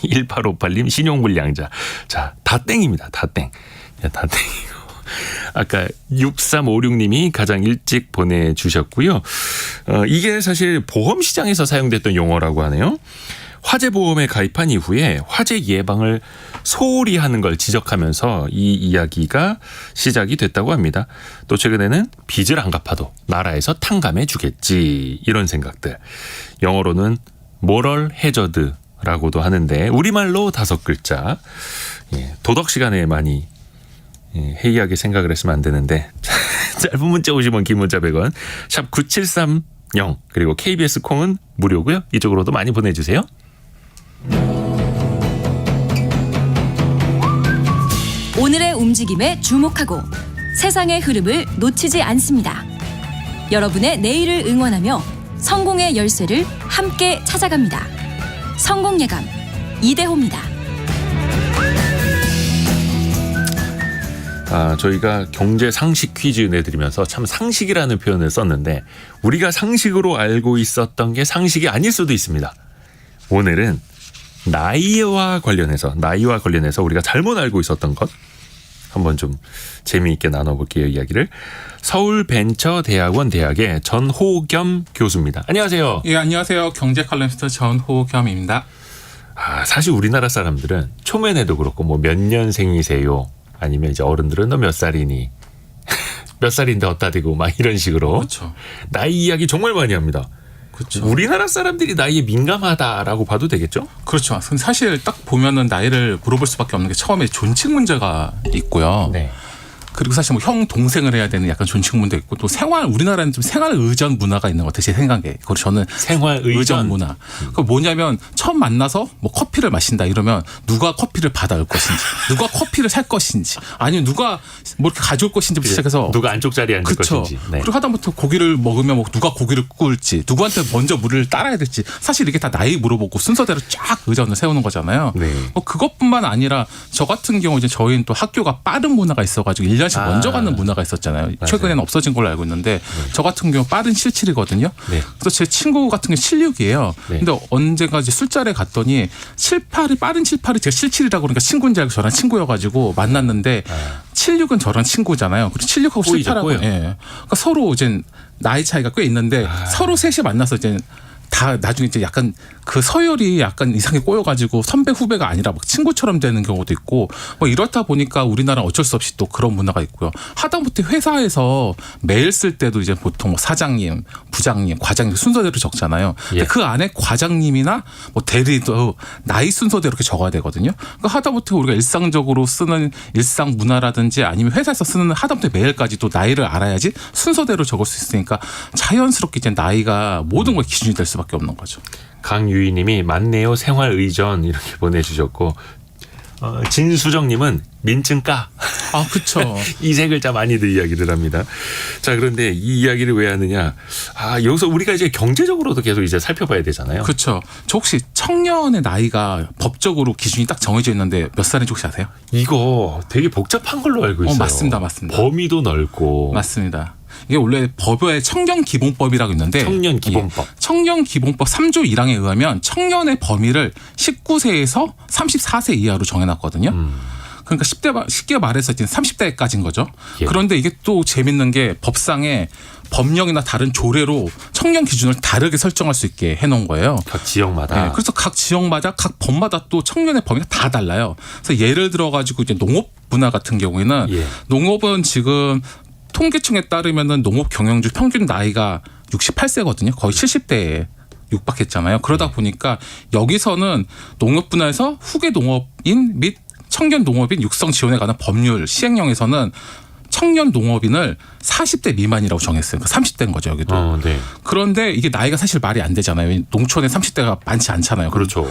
1858님 신용불량자. 자, 다 땡입니다. 다 땡. 다 땡이고. 아까 6356님이 가장 일찍 보내주셨고요. 이게 사실 보험 시장에서 사용됐던 용어라고 하네요. 화재 보험에 가입한 이후에 화재 예방을 소홀히 하는 걸 지적하면서 이 이야기가 시작이 됐다고 합니다. 또 최근에는 빚을 안 갚아도 나라에서 탕감해 주겠지, 이런 생각들. 영어로는 moral hazard라고도 하는데 우리말로 5글자. 도덕 시간에 많이 해이하게 생각을 했으면 안 되는데 짧은 문자 50원, 긴 문자 100원, 샵 9730, 그리고 KBS 콩은 무료고요. 이쪽으로도 많이 보내주세요. 오늘의 움직임에 주목하고 세상의 흐름을 놓치지 않습니다. 여러분의 내일을 응원하며 성공의 열쇠를 함께 찾아갑니다. 성공예감 이대호입니다. 저희가 경제 상식 퀴즈 내드리면서 참 상식이라는 표현을 썼는데 우리가 상식으로 알고 있었던 게 상식이 아닐 수도 있습니다. 오늘은 나이와 관련해서 우리가 잘못 알고 있었던 것 한번 좀 재미있게 나눠볼게요. 이야기를. 서울벤처대학원 대학의 전호겸 교수입니다. 안녕하세요. 예, 안녕하세요. 경제 칼럼니스트 전호겸입니다. 사실 우리나라 사람들은 초면에도 그렇고 뭐 몇 년생이세요? 아니면 이제 어른들은 너 몇 살이니? 몇 살인데 어디다 대고 막 이런 식으로 그렇죠. 나이 이야기 정말 많이 합니다. 그렇죠. 우리나라 사람들이 나이에 민감하다라고 봐도 되겠죠? 그렇죠. 사실 딱 보면은 나이를 물어볼 수밖에 없는 게 처음에 존칭 문제가 있고요. 네. 그리고 사실 뭐 형 동생을 해야 되는 약간 존칭 문제도 있고 또 우리나라는 좀 생활 의전 문화가 있는 것 같아요. 제 생각에. 그리고 저는 생활 의전 문화. 그 뭐냐면 처음 만나서 뭐 커피를 마신다 이러면 누가 커피를 받아올 것인지, 누가 커피를 살 것인지, 아니면 누가 뭐 이렇게 가져올 것인지부터 시작해서 누가 안쪽 자리에 앉을 그쵸. 것인지. 네. 그리고 하다못해 고기를 먹으면 뭐 누가 고기를 구울지, 누구한테 먼저 물을 따라야 될지, 사실 이게 다 나이 물어보고 순서대로 쫙 의전을 세우는 거잖아요. 네. 뭐 그것뿐만 아니라 저 같은 경우 이제 저희는 또 학교가 빠른 문화가 있어가지고 1년씩 먼저 가는 문화가 있었잖아요. 맞아요. 최근에는 없어진 걸로 알고 있는데 저 같은 경우 빠른 77이거든요. 네. 그래서 제 친구 같은 게 76이에요. 네. 근데 언젠가 이제 술자리에 갔더니 78이 빠른 78이 제가 77이라고 그러니까 친구인 줄 알고 저랑 친구여가지고 만났는데 76은 저랑 친구잖아요. 그리고 76하고 꼬이죠, 78하고 꼬여. 예. 그러니까 서로 이제 나이 차이가 꽤 있는데 서로 셋이 만나서 이제 다 나중에 이제 약간 그 서열이 약간 이상하게 꼬여가지고 선배 후배가 아니라 막 친구처럼 되는 경우도 있고 뭐 이렇다 보니까 우리나라 어쩔 수 없이 또 그런 문화가 있고요. 하다못해 회사에서 메일 쓸 때도 이제 보통 뭐 사장님, 부장님, 과장님 순서대로 적잖아요. 근데 예. 그 안에 과장님이나 뭐 대리도 나이 순서대로 이렇게 적어야 되거든요. 그러니까 하다못해 우리가 일상적으로 쓰는 일상 문화라든지 아니면 회사에서 쓰는 하다못해 메일까지도 나이를 알아야지 순서대로 적을 수 있으니까 자연스럽게 이제 나이가 모든 걸 기준이 될 수밖에 수밖에 없는 거죠. 강유희님이 맞네요. 생활의전 이렇게 보내주셨고 진수정님은 민증 까. 아, 그렇죠. 이 세 글자 많이들 이야기를 합니다. 자, 그런데 이 이야기를 왜 하느냐? 여기서 우리가 이제 경제적으로도 계속 이제 살펴봐야 되잖아요. 그렇죠. 저 혹시 청년의 나이가 법적으로 기준이 딱 정해져 있는데 몇 살인지 혹시 아세요? 이거 되게 복잡한 걸로 알고 있어요. 맞습니다. 범위도 넓고. 맞습니다. 이게 원래 법에 청년기본법이라고 있는데 청년기본법. 청년기본법 3조 1항에 의하면 청년의 범위를 19세에서 34세 이하로 정해놨거든요. 그러니까 쉽게 말해서 이제 30대까지인 거죠. 예. 그런데 이게 또 재밌는 게 법상에 법령이나 다른 조례로 청년 기준을 다르게 설정할 수 있게 해놓은 거예요. 각 지역마다. 네, 그래서 각 지역마다 각 법마다 또 청년의 범위가 다 달라요. 그래서 예를 들어가지고 이제 농업 분야 같은 경우에는 예. 농업은 지금 통계청에 따르면은 농업 경영주 평균 나이가 68세거든요. 거의 70대에 육박했잖아요. 그러다 보니까 여기서는 농업 분야에서 후계 농업인 및 청년 농업인 육성 지원에 관한 법률 시행령에서는 청년 농업인을 40대 미만이라고 정했어요. 그러니까 30대인 거죠, 여기도. 네. 그런데 이게 나이가 사실 말이 안 되잖아요. 농촌에 30대가 많지 않잖아요. 그렇죠.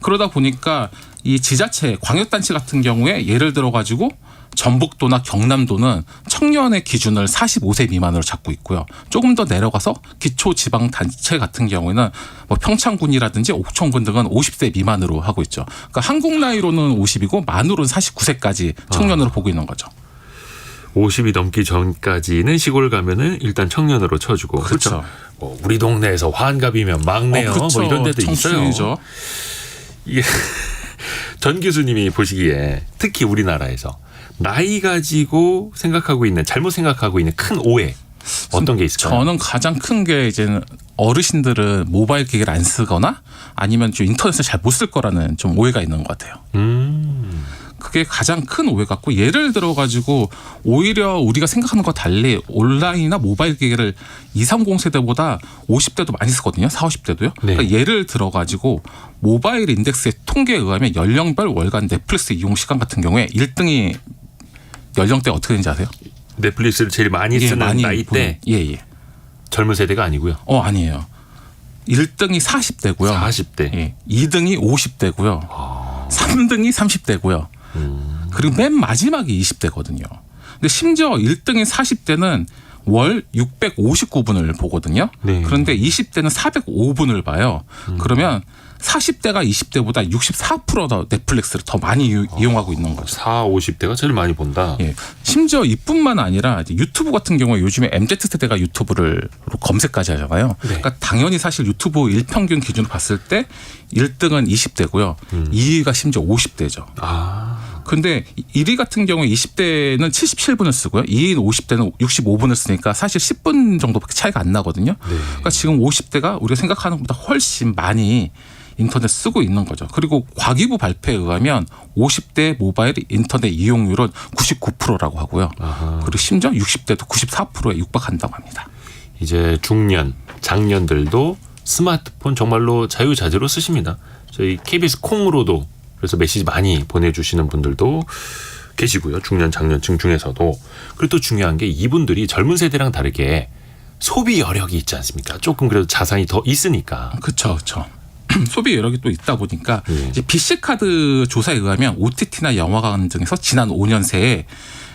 그러다 보니까 이 지자체, 광역단체 같은 경우에 예를 들어 가지고 전북도나 경남도는 청년의 기준을 45세 미만으로 잡고 있고요. 조금 더 내려가서 기초지방단체 같은 경우에는 뭐 평창군이라든지 옥천군 등은 50세 미만으로 하고 있죠. 그러니까 한국 나이로는 50이고 만으로는 49세까지 청년으로 보고 있는 거죠. 50이 넘기 전까지는 시골 가면은 일단 청년으로 쳐주고. 그렇죠. 뭐 우리 동네에서 환갑이면 막내요. 그렇죠. 뭐 이런 데도 청춘이죠. 있어요. 이게 전 교수님이 보시기에 특히 우리나라에서 나이 가지고 생각하고 있는 잘못 생각하고 있는 큰 오해 어떤 게 있을까요? 저는 가장 큰 게 이제 어르신들은 모바일 기기를 안 쓰거나 아니면 좀 인터넷을 잘 못 쓸 거라는 좀 오해가 있는 것 같아요. 그게 가장 큰 오해 같고 예를 들어 가지고 오히려 우리가 생각하는 것과 달리 온라인이나 모바일 기기를 230 세대보다 50대도 많이 쓰거든요. 40, 50대도요. 네. 그러니까 예를 들어 가지고 모바일 인덱스의 통계에 의하면 연령별 월간 넷플릭스 이용 시간 같은 경우에 1등이 연령대 어떻게 되는지 아세요? 넷플릭스를 제일 많이 쓰는 나이 때 예. 젊은 세대가 아니고요. 아니에요. 1등이 40대고요. 40대. 예. 2등이 50대고요. 3등이 30대고요. 그리고 맨 마지막이 20대거든요. 근데 심지어 1등인 40대는 월 659분을 보거든요. 네. 그런데 20대는 405분을 봐요. 그러면 40대가 20대보다 64%더 넷플릭스를 더 많이 이용하고 있는 거죠. 4, 50대가 제일 많이 본다. 예. 심지어 이뿐만 아니라 이제 유튜브 같은 경우에 요즘에 MZ세대가 유튜브를 검색까지 하잖아요. 네. 그러니까 당연히 사실 유튜브 일평균 기준으로 봤을 때 1등은 20대고요. 2위가 심지어 50대죠. 근데 1위 같은 경우에 20대는 77분을 쓰고요. 2위는 50대는 65분을 쓰니까 사실 10분 정도밖에 차이가 안 나거든요. 네. 그러니까 지금 50대가 우리가 생각하는 것보다 훨씬 많이 인터넷 쓰고 있는 거죠. 그리고 과기부 발표에 의하면 50대 모바일 인터넷 이용률은 99%라고 하고요. 그리고 심지어 60대도 94%에 육박한다고 합니다. 이제 중년, 장년들도 스마트폰 정말로 자유자재로 쓰십니다. 저희 KBS 콩으로도 그래서 메시지 많이 보내주시는 분들도 계시고요. 중년, 장년층 중에서도. 그리고 또 중요한 게 이분들이 젊은 세대랑 다르게 소비 여력이 있지 않습니까? 조금 그래도 자산이 더 있으니까. 그렇죠. 소비 여력이 또 있다 보니까 예. 이제 BC카드 조사에 의하면 OTT나 영화관 등에서 지난 5년 새에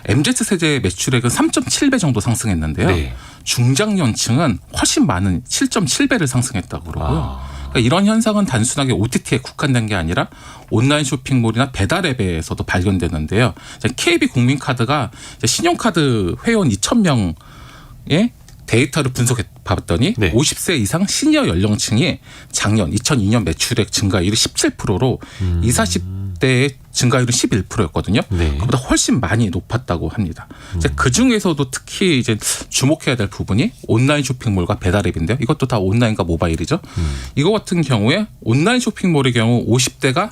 MZ세대 매출액은 3.7배 정도 상승했는데요. 네. 중장년층은 훨씬 많은 7.7배를 상승했다고 그러고요. 그러니까 이런 현상은 단순하게 OTT에 국한된 게 아니라 온라인 쇼핑몰이나 배달 앱에서도 발견되는데요. KB 국민카드가 신용카드 회원 2,000명의 데이터를 분석해 봤더니 네. 50세 이상 시니어 연령층이 작년 2002년 매출액 증가율이 17%로 20, 40대의 증가율은 11%였거든요. 네. 그보다 훨씬 많이 높았다고 합니다. 그 중에서도 특히 이제 주목해야 될 부분이 온라인 쇼핑몰과 배달앱인데요. 이것도 다 온라인과 모바일이죠. 이거 같은 경우에 온라인 쇼핑몰의 경우 50대가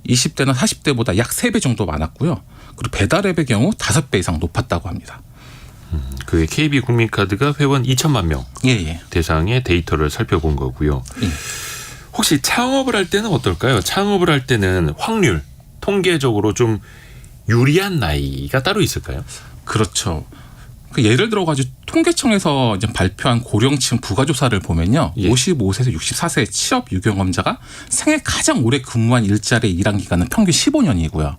20대나 40대보다 약 3배 정도 많았고요. 그리고 배달앱의 경우 5배 이상 높았다고 합니다. 그 KB 국민카드가 회원 2천만 명 예. 대상의 데이터를 살펴본 거고요. 예. 혹시 창업을 할 때는 어떨까요? 창업을 할 때는 확률, 통계적으로 좀 유리한 나이가 따로 있을까요? 그렇죠. 예를 들어 가지고 통계청에서 이제 발표한 고령층 부가조사를 보면요. 예. 55세에서 64세 취업 유경험자가 생애 가장 오래 근무한 일자리 일한 기간은 평균 15년이고요.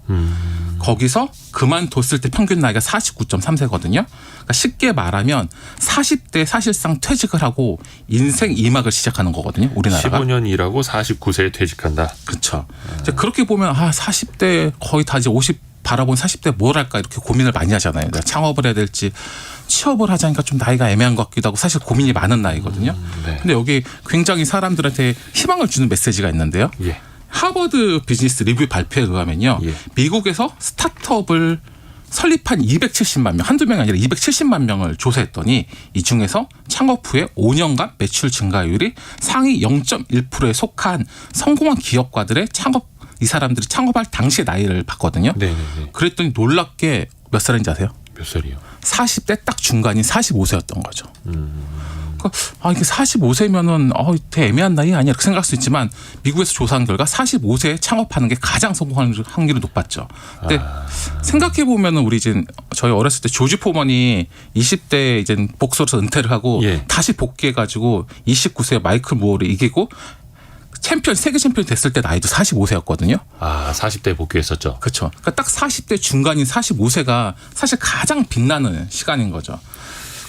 거기서 그만뒀을 때 평균 나이가 49.3세거든요. 그러니까 쉽게 말하면 40대 사실상 퇴직을 하고 인생 2막을 시작하는 거거든요. 우리나라가. 15년 일하고 49세에 퇴직한다. 그렇죠. 이제 그렇게 보면 40대 거의 다 이제 50 바라본 40대 뭘 할까 이렇게 고민을 많이 하잖아요. 내가 창업을 해야 될지 취업을 하자니까 좀 나이가 애매한 것 같기도 하고 사실 고민이 많은 나이거든요. 네. 근데 여기 굉장히 사람들한테 희망을 주는 메시지가 있는데요. 예. 하버드 비즈니스 리뷰 발표에 의하면요. 예. 미국에서 스타트업을 설립한 270만 명, 한두 명이 아니라 270만 명을 조사했더니 이 중에서 창업 후에 5년간 매출 증가율이 상위 0.1%에 속한 성공한 기업가들의 이 사람들이 창업할 당시의 나이를 봤거든요. 네네네. 그랬더니 놀랍게 몇 살인지 아세요? 몇 살이요? 40대 딱 중간인 45세였던 거죠. 그러니까 이게 45세면은 되게 애매한 나이 아니야 이렇게 생각할 수 있지만 미국에서 조사한 결과 45세에 창업하는 게 가장 성공하는 확률이 높았죠. 근데 생각해 보면은 우리 이제 저희 어렸을 때 조지 포먼이 20대 이제 복서로서 은퇴를 하고 예. 다시 복귀해가지고 29세 마이클 무어를 이기고 세계 챔피언 됐을 때 나이도 45세였거든요. 40대에 복귀했었죠. 그렇죠. 그러니까 딱 40대 중간인 45세가 사실 가장 빛나는 시간인 거죠.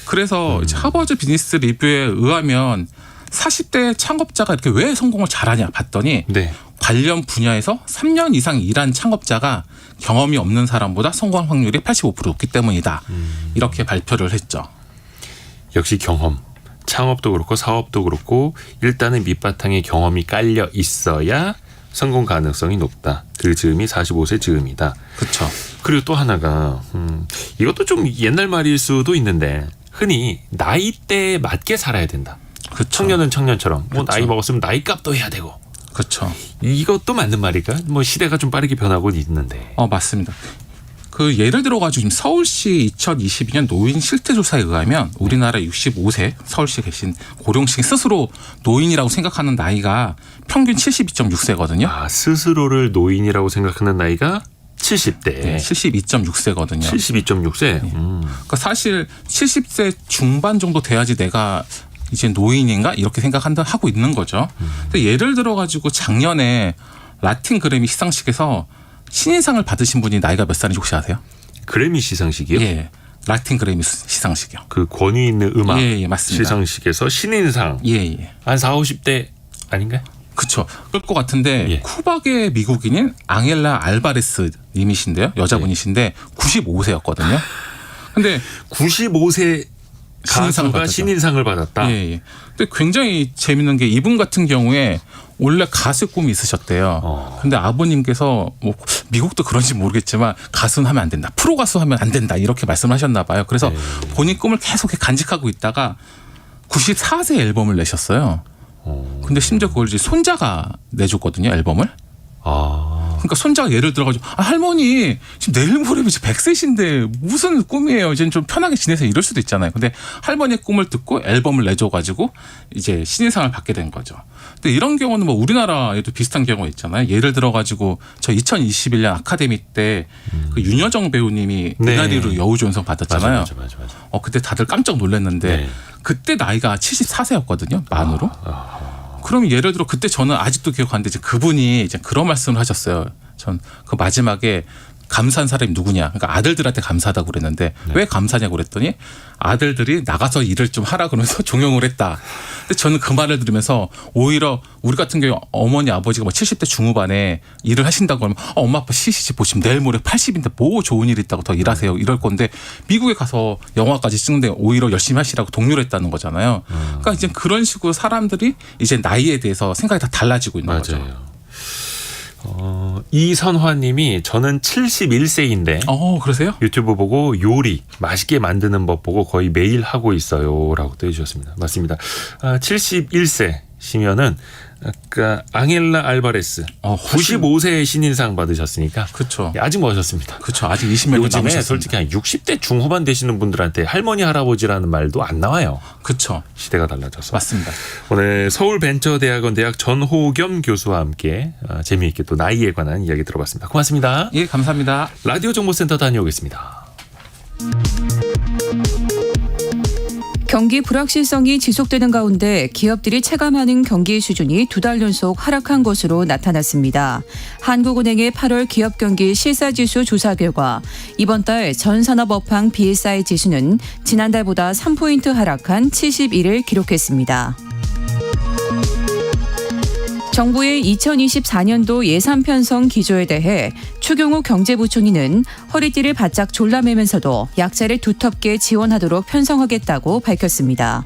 그래서 이제 하버드 비즈니스 리뷰에 의하면 40대 창업자가 이렇게 왜 성공을 잘하냐 봤더니 네. 관련 분야에서 3년 이상 일한 창업자가 경험이 없는 사람보다 성공 확률이 85% 높기 때문이다. 이렇게 발표를 했죠. 역시 경험. 창업도 그렇고 사업도 그렇고 일단은 밑바탕에 경험이 깔려 있어야 성공 가능성이 높다. 그 즈음이 45세 즈음이다. 그렇죠. 그리고 또 하나가 이것도 좀 옛날 말일 수도 있는데 흔히 나이대에 맞게 살아야 된다. 그렇죠. 청년은 청년처럼 뭐 그쵸. 나이 먹었으면 나이값도 해야 되고. 그렇죠. 이것도 맞는 말일까? 뭐 시대가 좀 빠르게 변하고 있는데. 맞습니다. 그 예를 들어가지고 지금 서울시 2022년 노인 실태조사에 의하면 우리나라 65세 서울시에 계신 고령층이 스스로 노인이라고 생각하는 나이가 평균 72.6세거든요. 스스로를 노인이라고 생각하는 나이가 70대. 네, 72.6세거든요. 72.6세. 그러니까 사실 70세 중반 정도 돼야지 내가 이제 노인인가 이렇게 하고 있는 거죠. 근데 예를 들어가지고 작년에 라틴 그래미 시상식에서 신인상을 받으신 분이 나이가 몇 살인지 혹시 아세요? 그래미 시상식이요? 예, 라틴 그래미 시상식이요. 그 권위 있는 음악 예, 맞습니다. 시상식에서 신인상 예. 한 40, 50대 아닌가요? 그렇죠. 그럴 것 같은데 예. 쿠박의 미국인인 앙헬라 알바레스 님이신데요. 여자분이신데 95세였거든요. 근데 95세 신인상을 가수가 받았죠. 신인상을 받았다. 예. 근데 굉장히 재밌는 게 이분 같은 경우에 원래 가수 꿈이 있으셨대요. 근데 아버님께서 뭐 미국도 그런지 모르겠지만 가수는 하면 안 된다. 프로 가수 하면 안 된다. 이렇게 말씀하셨나 봐요. 그래서 본인 꿈을 계속 간직하고 있다가 94세 앨범을 내셨어요. 근데 심지어 그걸 이제 손자가 내줬거든요. 앨범을. 그러니까 손자가 예를 들어가지고 할머니 지금 내일 모레면 이제 100세신데 무슨 꿈이에요. 이제 좀 편하게 지내세요. 이럴 수도 있잖아요. 근데 할머니의 꿈을 듣고 앨범을 내줘가지고 이제 신인상을 받게 된 거죠. 근데 이런 경우는 뭐 우리나라에도 비슷한 경우가 있잖아요. 예를 들어가지고 저 2021년 아카데미 때 그 윤여정 배우님이 네. 이날이로 여우조연상 받았잖아요. 맞아. 그때 다들 깜짝 놀랐는데 네. 그때 나이가 74세였거든요. 만으로. 그럼 예를 들어 그때 저는 아직도 기억하는데 이제 그분이 이제 그런 말씀을 하셨어요. 전 그 마지막에 감사한 사람이 누구냐. 그러니까 아들들한테 감사하다고 그랬는데 왜 감사냐고 그랬더니 아들들이 나가서 일을 좀 하라 그러면서 종용을 했다. 근데 저는 그 말을 들으면서 오히려 우리 같은 경우 어머니 아버지가 뭐 70대 중후반에 일을 하신다고 하면 엄마 아빠 쉬시지 보시면 내일 모레 80인데 뭐 좋은 일 있다고 더 일하세요. 이럴 건데 미국에 가서 영화까지 찍는데 오히려 열심히 하시라고 독려를 했다는 거잖아요. 그러니까 이제 그런 식으로 사람들이 이제 나이에 대해서 생각이 다 달라지고 있는 거죠. 이선화님이 저는 71세인데 그러세요? 유튜브 보고 요리 맛있게 만드는 법 보고 거의 매일 하고 있어요라고 또 해주셨습니다. 맞습니다. 71세시면은 아까 앙헬라 알바레스 95세 신인상 받으셨으니까 그렇죠. 아직 멋졌습니다. 그렇죠. 아직 20몇 년 요즘에 남으셨습니다. 솔직히 한 60대 중후반 되시는 분들한테 할머니 할아버지라는 말도 안 나와요. 그렇죠. 시대가 달라져서. 맞습니다. 오늘 서울벤처대학원 대학 전호겸 교수와 함께 재미있게 또 나이에 관한 이야기 들어봤습니다. 고맙습니다. 예, 감사합니다. 라디오 정보센터 다녀오겠습니다. 경기 불확실성이 지속되는 가운데 기업들이 체감하는 경기 수준이 2달 연속 하락한 것으로 나타났습니다. 한국은행의 8월 기업 경기 실사지수 조사 결과 이번 달 전 산업업황 BSI 지수는 지난달보다 3포인트 하락한 71을 기록했습니다. 정부의 2024년도 예산 편성 기조에 대해 추경호 경제부총리는 허리띠를 바짝 졸라매면서도 약자를 두텁게 지원하도록 편성하겠다고 밝혔습니다.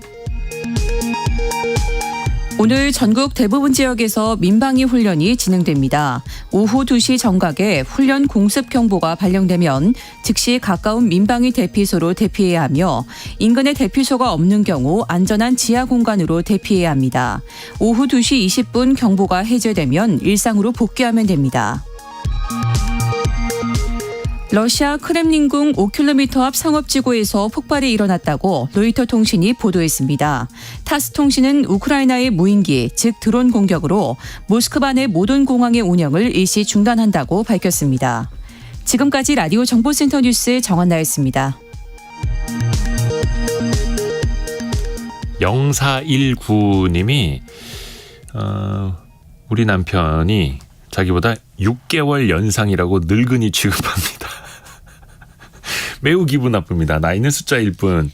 오늘 전국 대부분 지역에서 민방위 훈련이 진행됩니다. 오후 2시 정각에 훈련 공습 경보가 발령되면 즉시 가까운 민방위 대피소로 대피해야 하며 인근에 대피소가 없는 경우 안전한 지하 공간으로 대피해야 합니다. 오후 2시 20분 경보가 해제되면 일상으로 복귀하면 됩니다. 러시아 크렘린궁 5km 앞 상업지구에서 폭발이 일어났다고 로이터 통신이 보도했습니다. 타스 통신은 우크라이나의 무인기, 즉 드론 공격으로 모스크바 내 모든 공항의 운영을 일시 중단한다고 밝혔습니다. 지금까지 라디오 정보센터 뉴스 정한나였습니다. 0419님이 우리 남편이 자기보다 6개월 연상이라고 늙은이 취급합니다. 매우 기분 나쁩니다. 나이는 숫자일 뿐.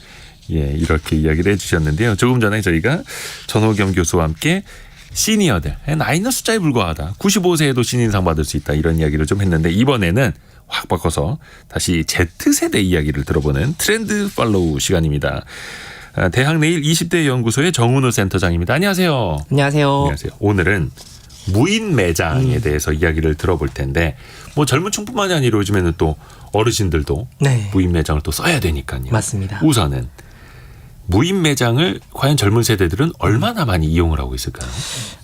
예, 이렇게 이야기를 해주셨는데요. 조금 전에 저희가 전호겸 교수와 함께 시니어들, 나이는 숫자에 불과하다. 95세에도 신인상 받을 수 있다. 이런 이야기를 좀 했는데 이번에는 확 바꿔서 다시 Z세대 이야기를 들어보는 트렌드 팔로우 시간입니다. 대학내일 20대 연구소의 정은우 센터장입니다. 안녕하세요. 안녕하세요. 안녕하세요. 오늘은 무인 매장에 대해서 이야기를 들어볼 텐데 뭐 젊은 층뿐만이 아니라 요즘에는 또 어르신들도 네. 무인 매장을 또 써야 되니까요. 맞습니다. 우선은 무인 매장을 과연 젊은 세대들은 얼마나 많이 이용을 하고 있을까요?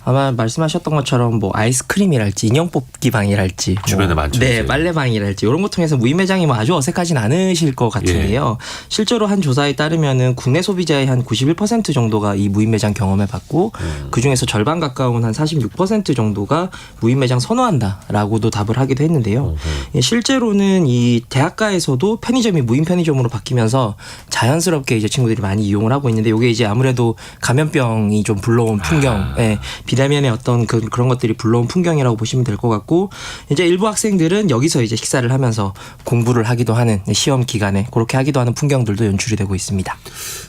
아마 말씀하셨던 것처럼 뭐 아이스크림이랄지 인형 뽑기 방이랄지 주변에 많죠, 네, 이제. 빨래방이랄지 이런 거 통해서 무인 매장이 뭐 아주 어색하진 않으실 것 같은데요. 실제로 한 조사에 따르면은 국내 소비자의 한 91% 정도가 이 무인 매장 경험해 봤고 그 중에서 절반 가까운 한 46% 정도가 무인 매장 선호한다라고도 답을 하기도 했는데요. 예, 실제로는 이 대학가에서도 편의점이 무인 편의점으로 바뀌면서 자연스럽게 이제 친구들이 많이 이용을 하고 있는데 이게 이제 아무래도 감염병이 좀 불러온 풍경, 예, 비대면의 어떤 그런 것들이 불러온 풍경이라고 보시면 될 것 같고 이제 일부 학생들은 여기서 이제 식사를 하면서 공부를 하기도 하는 시험 기간에 그렇게 하기도 하는 풍경들도 연출이 되고 있습니다.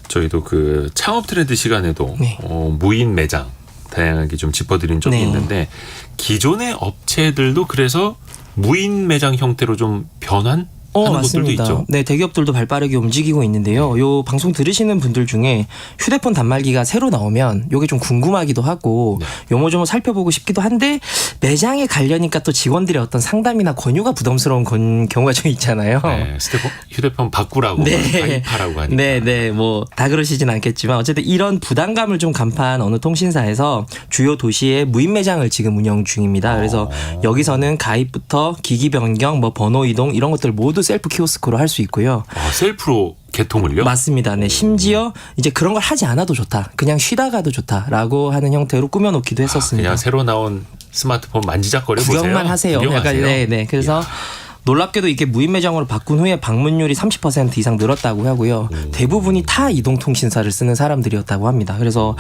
저희도 그 창업 트렌드 시간에도 네. 무인 매장 다양하게 좀 짚어드린 적이 네. 있는데 기존의 업체들도 그래서 무인 매장 형태로 좀 변한 하는 맞습니다. 것들도 있죠. 네, 대기업들도 발빠르게 움직이고 있는데요. 요 방송 들으시는 분들 중에 휴대폰 단말기가 새로 나오면 요게 좀 궁금하기도 하고 요모조모 살펴보고 싶기도 한데 매장에 가려니까 또 직원들의 어떤 상담이나 권유가 부담스러운 경우가 좀 있잖아요. 네, 휴대폰 바꾸라고 가입하라고 하니까. 네, 뭐 다 그러시진 않겠지만 어쨌든 이런 부담감을 좀 간파한 어느 통신사에서 주요 도시에 무인 매장을 지금 운영 중입니다. 그래서 여기서는 가입부터 기기 변경, 뭐 번호 이동 이런 것들 모두 셀프 키오스크로 할 수 있고요. 셀프로 개통을요? 맞습니다. 네, 심지어 이제 그런 걸 하지 않아도 좋다. 그냥 쉬다 가도 좋다라고 하는 형태로 꾸며놓기도 했었습니다. 그냥 새로 나온 스마트폰 만지작거려 보세요. 구경만 하세요. 구경하세요. 약간, 네. 그래서 놀랍게도 이게 무인 매장으로 바꾼 후에 방문율이 30% 이상 늘었다고 하고요. 대부분이 타 이동통신사를 쓰는 사람들이었다고 합니다. 그래서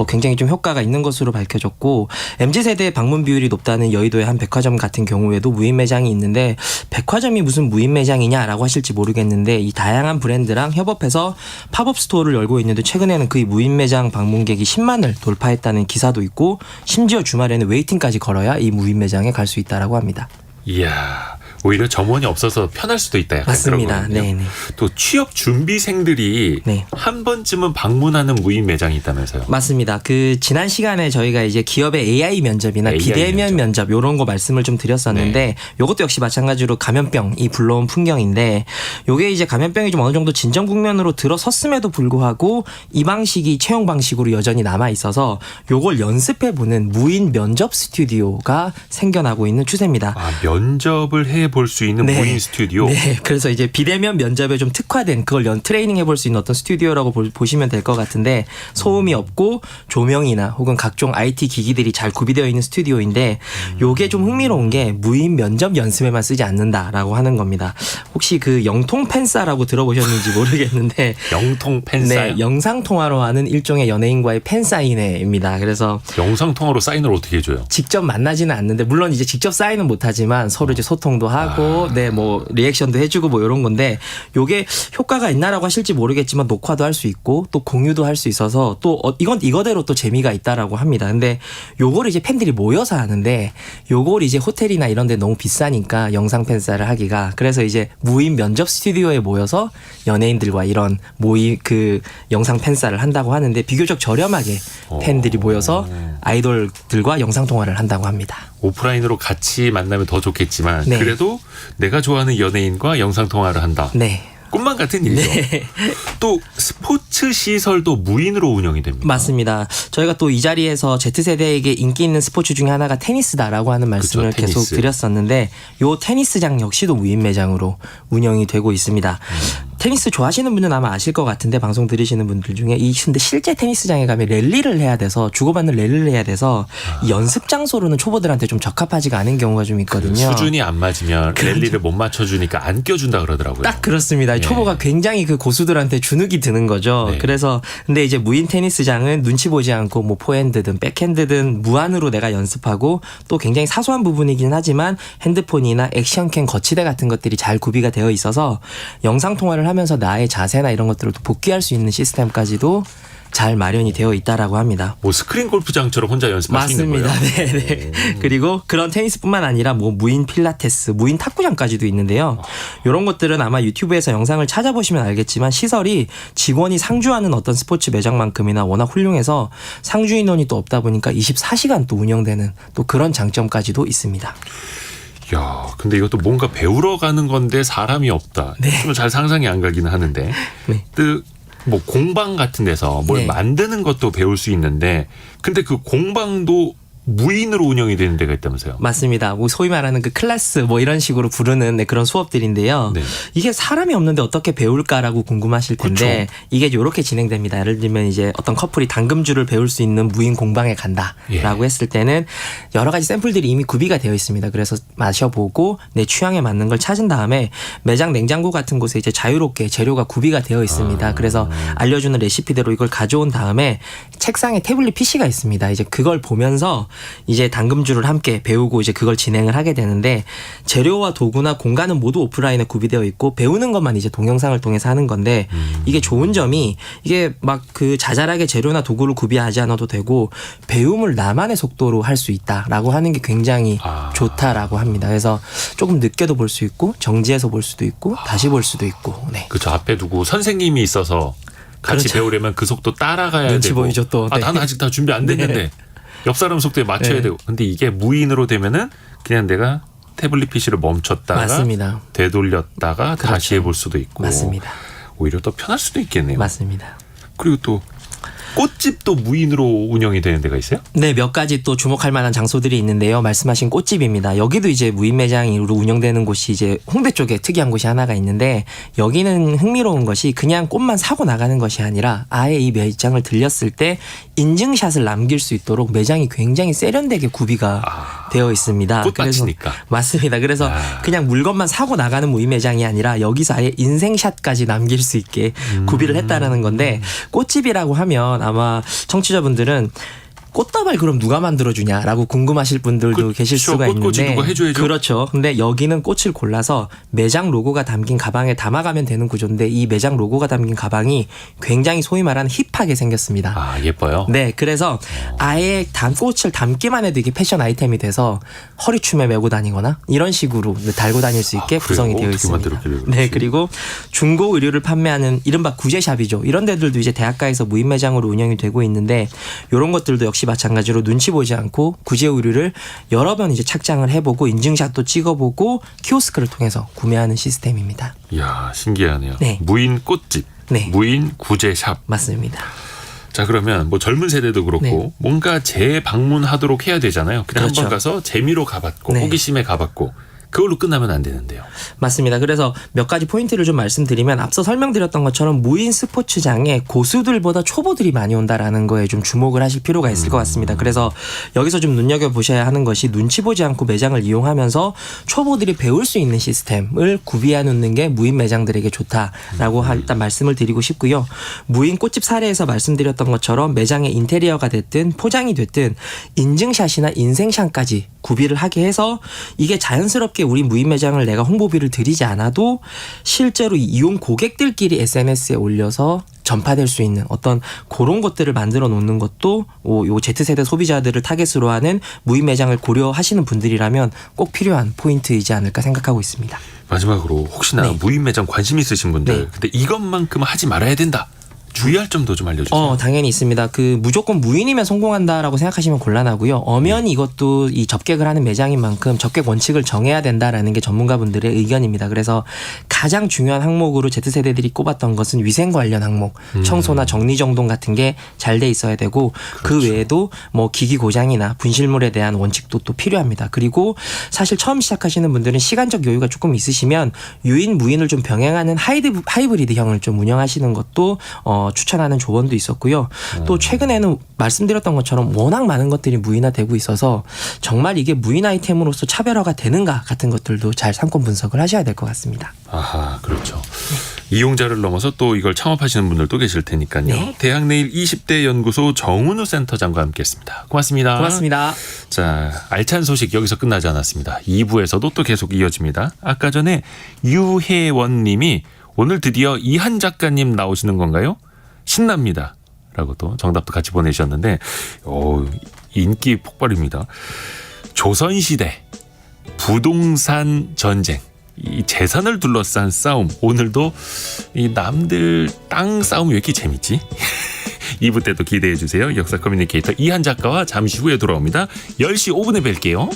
굉장히 좀 효과가 있는 것으로 밝혀졌고 MZ세대의 방문 비율이 높다는 여의도의 한 백화점 같은 경우에도 무인 매장이 있는데 백화점이 무슨 무인 매장이냐라고 하실지 모르겠는데 이 다양한 브랜드랑 협업해서 팝업 스토어를 열고 있는데 최근에는 그 무인 매장 방문객이 10만을 돌파했다는 기사도 있고 심지어 주말에는 웨이팅까지 걸어야 이 무인 매장에 갈 수 있다라고 합니다. 이야. 오히려 점원이 없어서 편할 수도 있다. 약간 맞습니다. 그런 거거든요. 네네. 또 취업 준비생들이 네. 한 번쯤은 방문하는 무인 매장이 있다면서요. 맞습니다. 그 지난 시간에 저희가 이제 기업의 AI 면접이나 AI 비대면 면접 이런 거 말씀을 좀 드렸었는데 요것도 역시 마찬가지로 감염병이 불러온 풍경인데 요게 이제 감염병이 좀 어느 정도 진정 국면으로 들어섰음에도 불구하고 이 방식이 채용 방식으로 여전히 남아 있어서 요걸 연습해 보는 무인 면접 스튜디오가 생겨나고 있는 추세입니다. 면접을 해보는 볼 수 있는 네. 무인 스튜디오. 네, 그래서 이제 비대면 면접에 좀 특화된 그걸 트레이닝 해볼 수 있는 어떤 스튜디오라고 보시면 될 것 같은데 소음이 없고 조명이나 혹은 각종 IT 기기들이 잘 구비되어 있는 스튜디오인데 요게 좀 흥미로운 게 무인 면접 연습에만 쓰지 않는다라고 하는 겁니다. 혹시 그 영통 팬싸라고 들어보셨는지 모르겠는데 영통 팬사인. 네, 영상 통화로 하는 일종의 연예인과의 팬사인회입니다. 그래서 영상 통화로 사인을 어떻게 해줘요? 직접 만나지는 않는데 물론 이제 직접 사인은 못하지만 서로 이제 소통도 하고 네 뭐 리액션도 해주고 뭐 이런 건데 요게 효과가 있나라고 하실지 모르겠지만 녹화도 할 수 있고 또 공유도 할 수 있어서 또 이건 이거대로 또 재미가 있다라고 합니다. 근데 요거를 이제 팬들이 모여서 하는데 요걸 이제 호텔이나 이런 데 너무 비싸니까 영상 팬사를 하기가 그래서 이제 무인 면접 스튜디오에 모여서 연예인들과 이런 그 영상 팬사를 한다고 하는데 비교적 저렴하게 팬들이 모여서 아이돌들과 영상 통화를 한다고 합니다. 오프라인으로 같이 만나면 더 좋겠지만 네. 그래도 내가 좋아하는 연예인과 영상 통화를 한다. 네. 꿈만 같은 일이죠. 네. 또 스포츠 시설도 무인으로 운영이 됩니다. 맞습니다. 저희가 또 이 자리에서 Z세대에게 인기 있는 스포츠 중에 하나가 테니스다라고 하는 말씀을 그쵸, 테니스. 계속 드렸었는데 요 테니스장 역시도 무인 매장으로 운영이 되고 있습니다. 테니스 좋아하시는 분은 아마 아실 것 같은데 방송 들으시는 분들 중에 근데 실제 테니스장에 가면 랠리를 해야 돼서 주고받는 랠리를 해야 돼서 이 연습 장소로는 초보들한테 좀 적합하지가 않은 경우가 좀 있거든요. 수준이 안 맞으면 랠리를 못 맞춰주니까 안 껴준다 그러더라고요. 딱 그렇습니다. 예. 초보가 굉장히 그 고수들한테 주눅이 드는 거죠. 네. 그래서 근데 이제 무인 테니스장은 눈치 보지 않고 뭐 포핸드든 백핸드든 무한으로 내가 연습하고 또 굉장히 사소한 부분이긴 하지만 핸드폰이나 액션캠 거치대 같은 것들이 잘 구비가 되어 있어서 영상 통화를 하면서 나의 자세나 이런 것들을 또 복귀할 수 있는 시스템까지도 잘 마련이 되어 있다라고 합니다. 뭐 스크린 골프장처럼 혼자 연습할 수 있는 거예요? 맞습니다. 네네. 그리고 그런 테니스뿐만 아니라 뭐 무인 필라테스, 무인 탁구장까지도 있는데요. 이런 것들은 아마 유튜브에서 영상을 찾아보시면 알겠지만 시설이 직원이 상주하는 어떤 스포츠 매장만큼이나 워낙 훌륭해서 상주 인원이 또 없다 보니까 24시간 또 운영되는 또 그런 장점까지도 있습니다. 야, 근데 이것도 뭔가 배우러 가는 건데 사람이 없다. 좀 잘 상상이 안 가기는 하는데. 네. 뭐 공방 같은 데서 뭘 네. 만드는 것도 배울 수 있는데 근데 그 공방도 무인으로 운영이 되는 데가 있다면서요? 맞습니다. 뭐 소위 말하는 그 클래스 뭐 이런 식으로 부르는 네, 그런 수업들인데요. 네. 이게 사람이 없는데 어떻게 배울까라고 궁금하실 텐데 그쵸. 이게 이렇게 진행됩니다. 예를 들면 이제 어떤 커플이 당금주를 배울 수 있는 무인 공방에 간다라고 예. 했을 때는 여러 가지 샘플들이 이미 구비가 되어 있습니다. 그래서 마셔보고 내 취향에 맞는 걸 찾은 다음에 매장 냉장고 같은 곳에 이제 자유롭게 재료가 구비가 되어 있습니다. 그래서 알려주는 레시피대로 이걸 가져온 다음에 책상에 태블릿 PC가 있습니다. 이제 그걸 보면서 이제 당금주를 함께 배우고 이제 그걸 진행을 하게 되는데 재료와 도구나 공간은 모두 오프라인에 구비되어 있고 배우는 것만 이제 동영상을 통해서 하는 건데 이게 좋은 점이 이게 막 그 자잘하게 재료나 도구를 구비하지 않아도 되고 배움을 나만의 속도로 할 수 있다라고 하는 게 굉장히 좋다라고 합니다. 그래서 조금 늦게도 볼 수 있고 정지해서 볼 수도 있고 다시 볼 수도 있고. 네. 그렇죠. 앞에 두고 선생님이 있어서 같이 그렇죠. 배우려면 그 속도 따라가야 눈치 되고. 보이죠, 또. 네. 나는 아직 다 준비 안 됐는데 옆 사람 속도에 맞춰야 네. 되고. 근데 이게 무인으로 되면은 그냥 내가 태블릿 PC를 멈췄다가 맞습니다. 되돌렸다가 다시 그렇죠. 해볼 수도 있고. 맞습니다. 오히려 더 편할 수도 있겠네요. 맞습니다. 그리고 또 꽃집도 무인으로 운영이 되는 데가 있어요? 네, 몇 가지 또 주목할 만한 장소들이 있는데요. 말씀하신 꽃집입니다. 여기도 이제 무인 매장으로 운영되는 곳이 이제 홍대 쪽에 특이한 곳이 하나가 있는데 여기는 흥미로운 것이 그냥 꽃만 사고 나가는 것이 아니라 아예 이 매장을 들렸을 때 인증샷을 남길 수 있도록 매장이 굉장히 세련되게 구비가 되어 있습니다. 꽃밭이니까. 맞습니다. 그래서 그냥 물건만 사고 나가는 무인 매장이 아니라 여기서 아예 인생샷까지 남길 수 있게 구비를 했다라는 건데 꽃집이라고 하면 아마 청취자분들은 꽃다발 그럼 누가 만들어주냐라고 궁금하실 분들도 계실 수가 꽃꽂이 있는데 누가 해줘야죠? 그렇죠. 근데 여기는 꽃을 골라서 매장 로고가 담긴 가방에 담아가면 되는 구조인데 이 매장 로고가 담긴 가방이 굉장히 소위 말하는 힙하게 생겼습니다. 아, 예뻐요. 네, 그래서 아예 꽃을 담기만 해도 이게 패션 아이템이 돼서 허리춤에 메고 다니거나 이런 식으로 달고 다닐 수 있게 그래요? 구성이 되어 어떻게 있습니다. 만들었길래 그러지? 네, 그리고 중고 의류를 판매하는 이른바 구제샵이죠. 이런 데들도 이제 대학가에서 무인 매장으로 운영이 되고 있는데 이런 것들도 역시 마찬가지로 눈치 보지 않고 구제 의류를 여러 번 이제 착장을 해보고 인증샷도 찍어보고 키오스크를 통해서 구매하는 시스템입니다. 이야, 신기하네요. 네. 무인 꽃집, 네. 무인 구제샵. 맞습니다. 자, 그러면 뭐 젊은 세대도 그렇고 네. 뭔가 재방문하도록 해야 되잖아요. 그냥 그렇죠. 한번 가서 재미로 가봤고 네. 호기심에 가봤고 그걸로 끝나면 안 되는데요. 맞습니다. 그래서 몇 가지 포인트를 좀 말씀드리면 앞서 설명드렸던 것처럼 무인 스포츠장에 고수들보다 초보들이 많이 온다라는 거에 좀 주목을 하실 필요가 있을 것 같습니다. 그래서 여기서 좀 눈여겨보셔야 하는 것이 눈치 보지 않고 매장을 이용하면서 초보들이 배울 수 있는 시스템을 구비해 놓는 게 무인 매장들에게 좋다라고 일단 말씀을 드리고 싶고요. 무인 꽃집 사례에서 말씀드렸던 것처럼 매장의 인테리어가 됐든 포장이 됐든 인증샷이나 인생샷까지 구비를 하게 해서 이게 자연스럽게 우리 무인 매장을 내가 홍보비를 들이지 않아도 실제로 이용 고객들끼리 SNS에 올려서 전파될 수 있는 어떤 그런 것들을 만들어 놓는 것도 요 Z세대 소비자들을 타겟으로 하는 무인 매장을 고려하시는 분들이라면 꼭 필요한 포인트이지 않을까 생각하고 있습니다. 마지막으로 혹시나 네. 무인 매장 관심 있으신 분들 네. 근데 이것만큼 하지 말아야 된다. 주의할 점도 좀 알려주세요. 당연히 있습니다. 그 무조건 무인이면 성공한다라고 생각하시면 곤란하고요. 엄연히 이것도 이 접객을 하는 매장인 만큼 접객 원칙을 정해야 된다라는 게 전문가분들의 의견입니다. 그래서 가장 중요한 항목으로 Z세대들이 꼽았던 것은 위생 관련 항목, 청소나 정리정돈 같은 게 잘 돼 있어야 되고 그 외에도 뭐 기기 고장이나 분실물에 대한 원칙도 또 필요합니다. 그리고 사실 처음 시작하시는 분들은 시간적 여유가 조금 있으시면 유인 무인을 좀 병행하는 하이브리드형을 좀 운영하시는 것도 추천하는 조언도 있었고요. 또 최근에는 말씀드렸던 것처럼 워낙 많은 것들이 무인화되고 있어서 정말 이게 무인 아이템으로서 차별화가 되는가 같은 것들도 잘 상권 분석을 하셔야 될 것 같습니다. 아하, 그렇죠. 이용자를 넘어서 또 이걸 창업하시는 분들도 계실 테니까요. 네. 대학내일 20대 연구소 정은우 센터장과 함께했습니다. 고맙습니다. 고맙습니다. 자, 알찬 소식 여기서 끝나지 않았습니다. 2부에서도 또 계속 이어집니다. 아까 전에 유혜원 님이 오늘 드디어 이한 작가님 나오시는 건가요? 신납니다. 라고 또 정답도 같이 보내주셨는데 인기 폭발입니다. 조선시대 부동산 전쟁, 이 재산을 둘러싼 싸움, 오늘도 이 남들 땅 싸움 왜 이렇게 재밌지? 2부 때도 기대해 주세요. 역사 커뮤니케이터 이한 작가와 잠시 후에 돌아옵니다. 10시 5분에 뵐게요.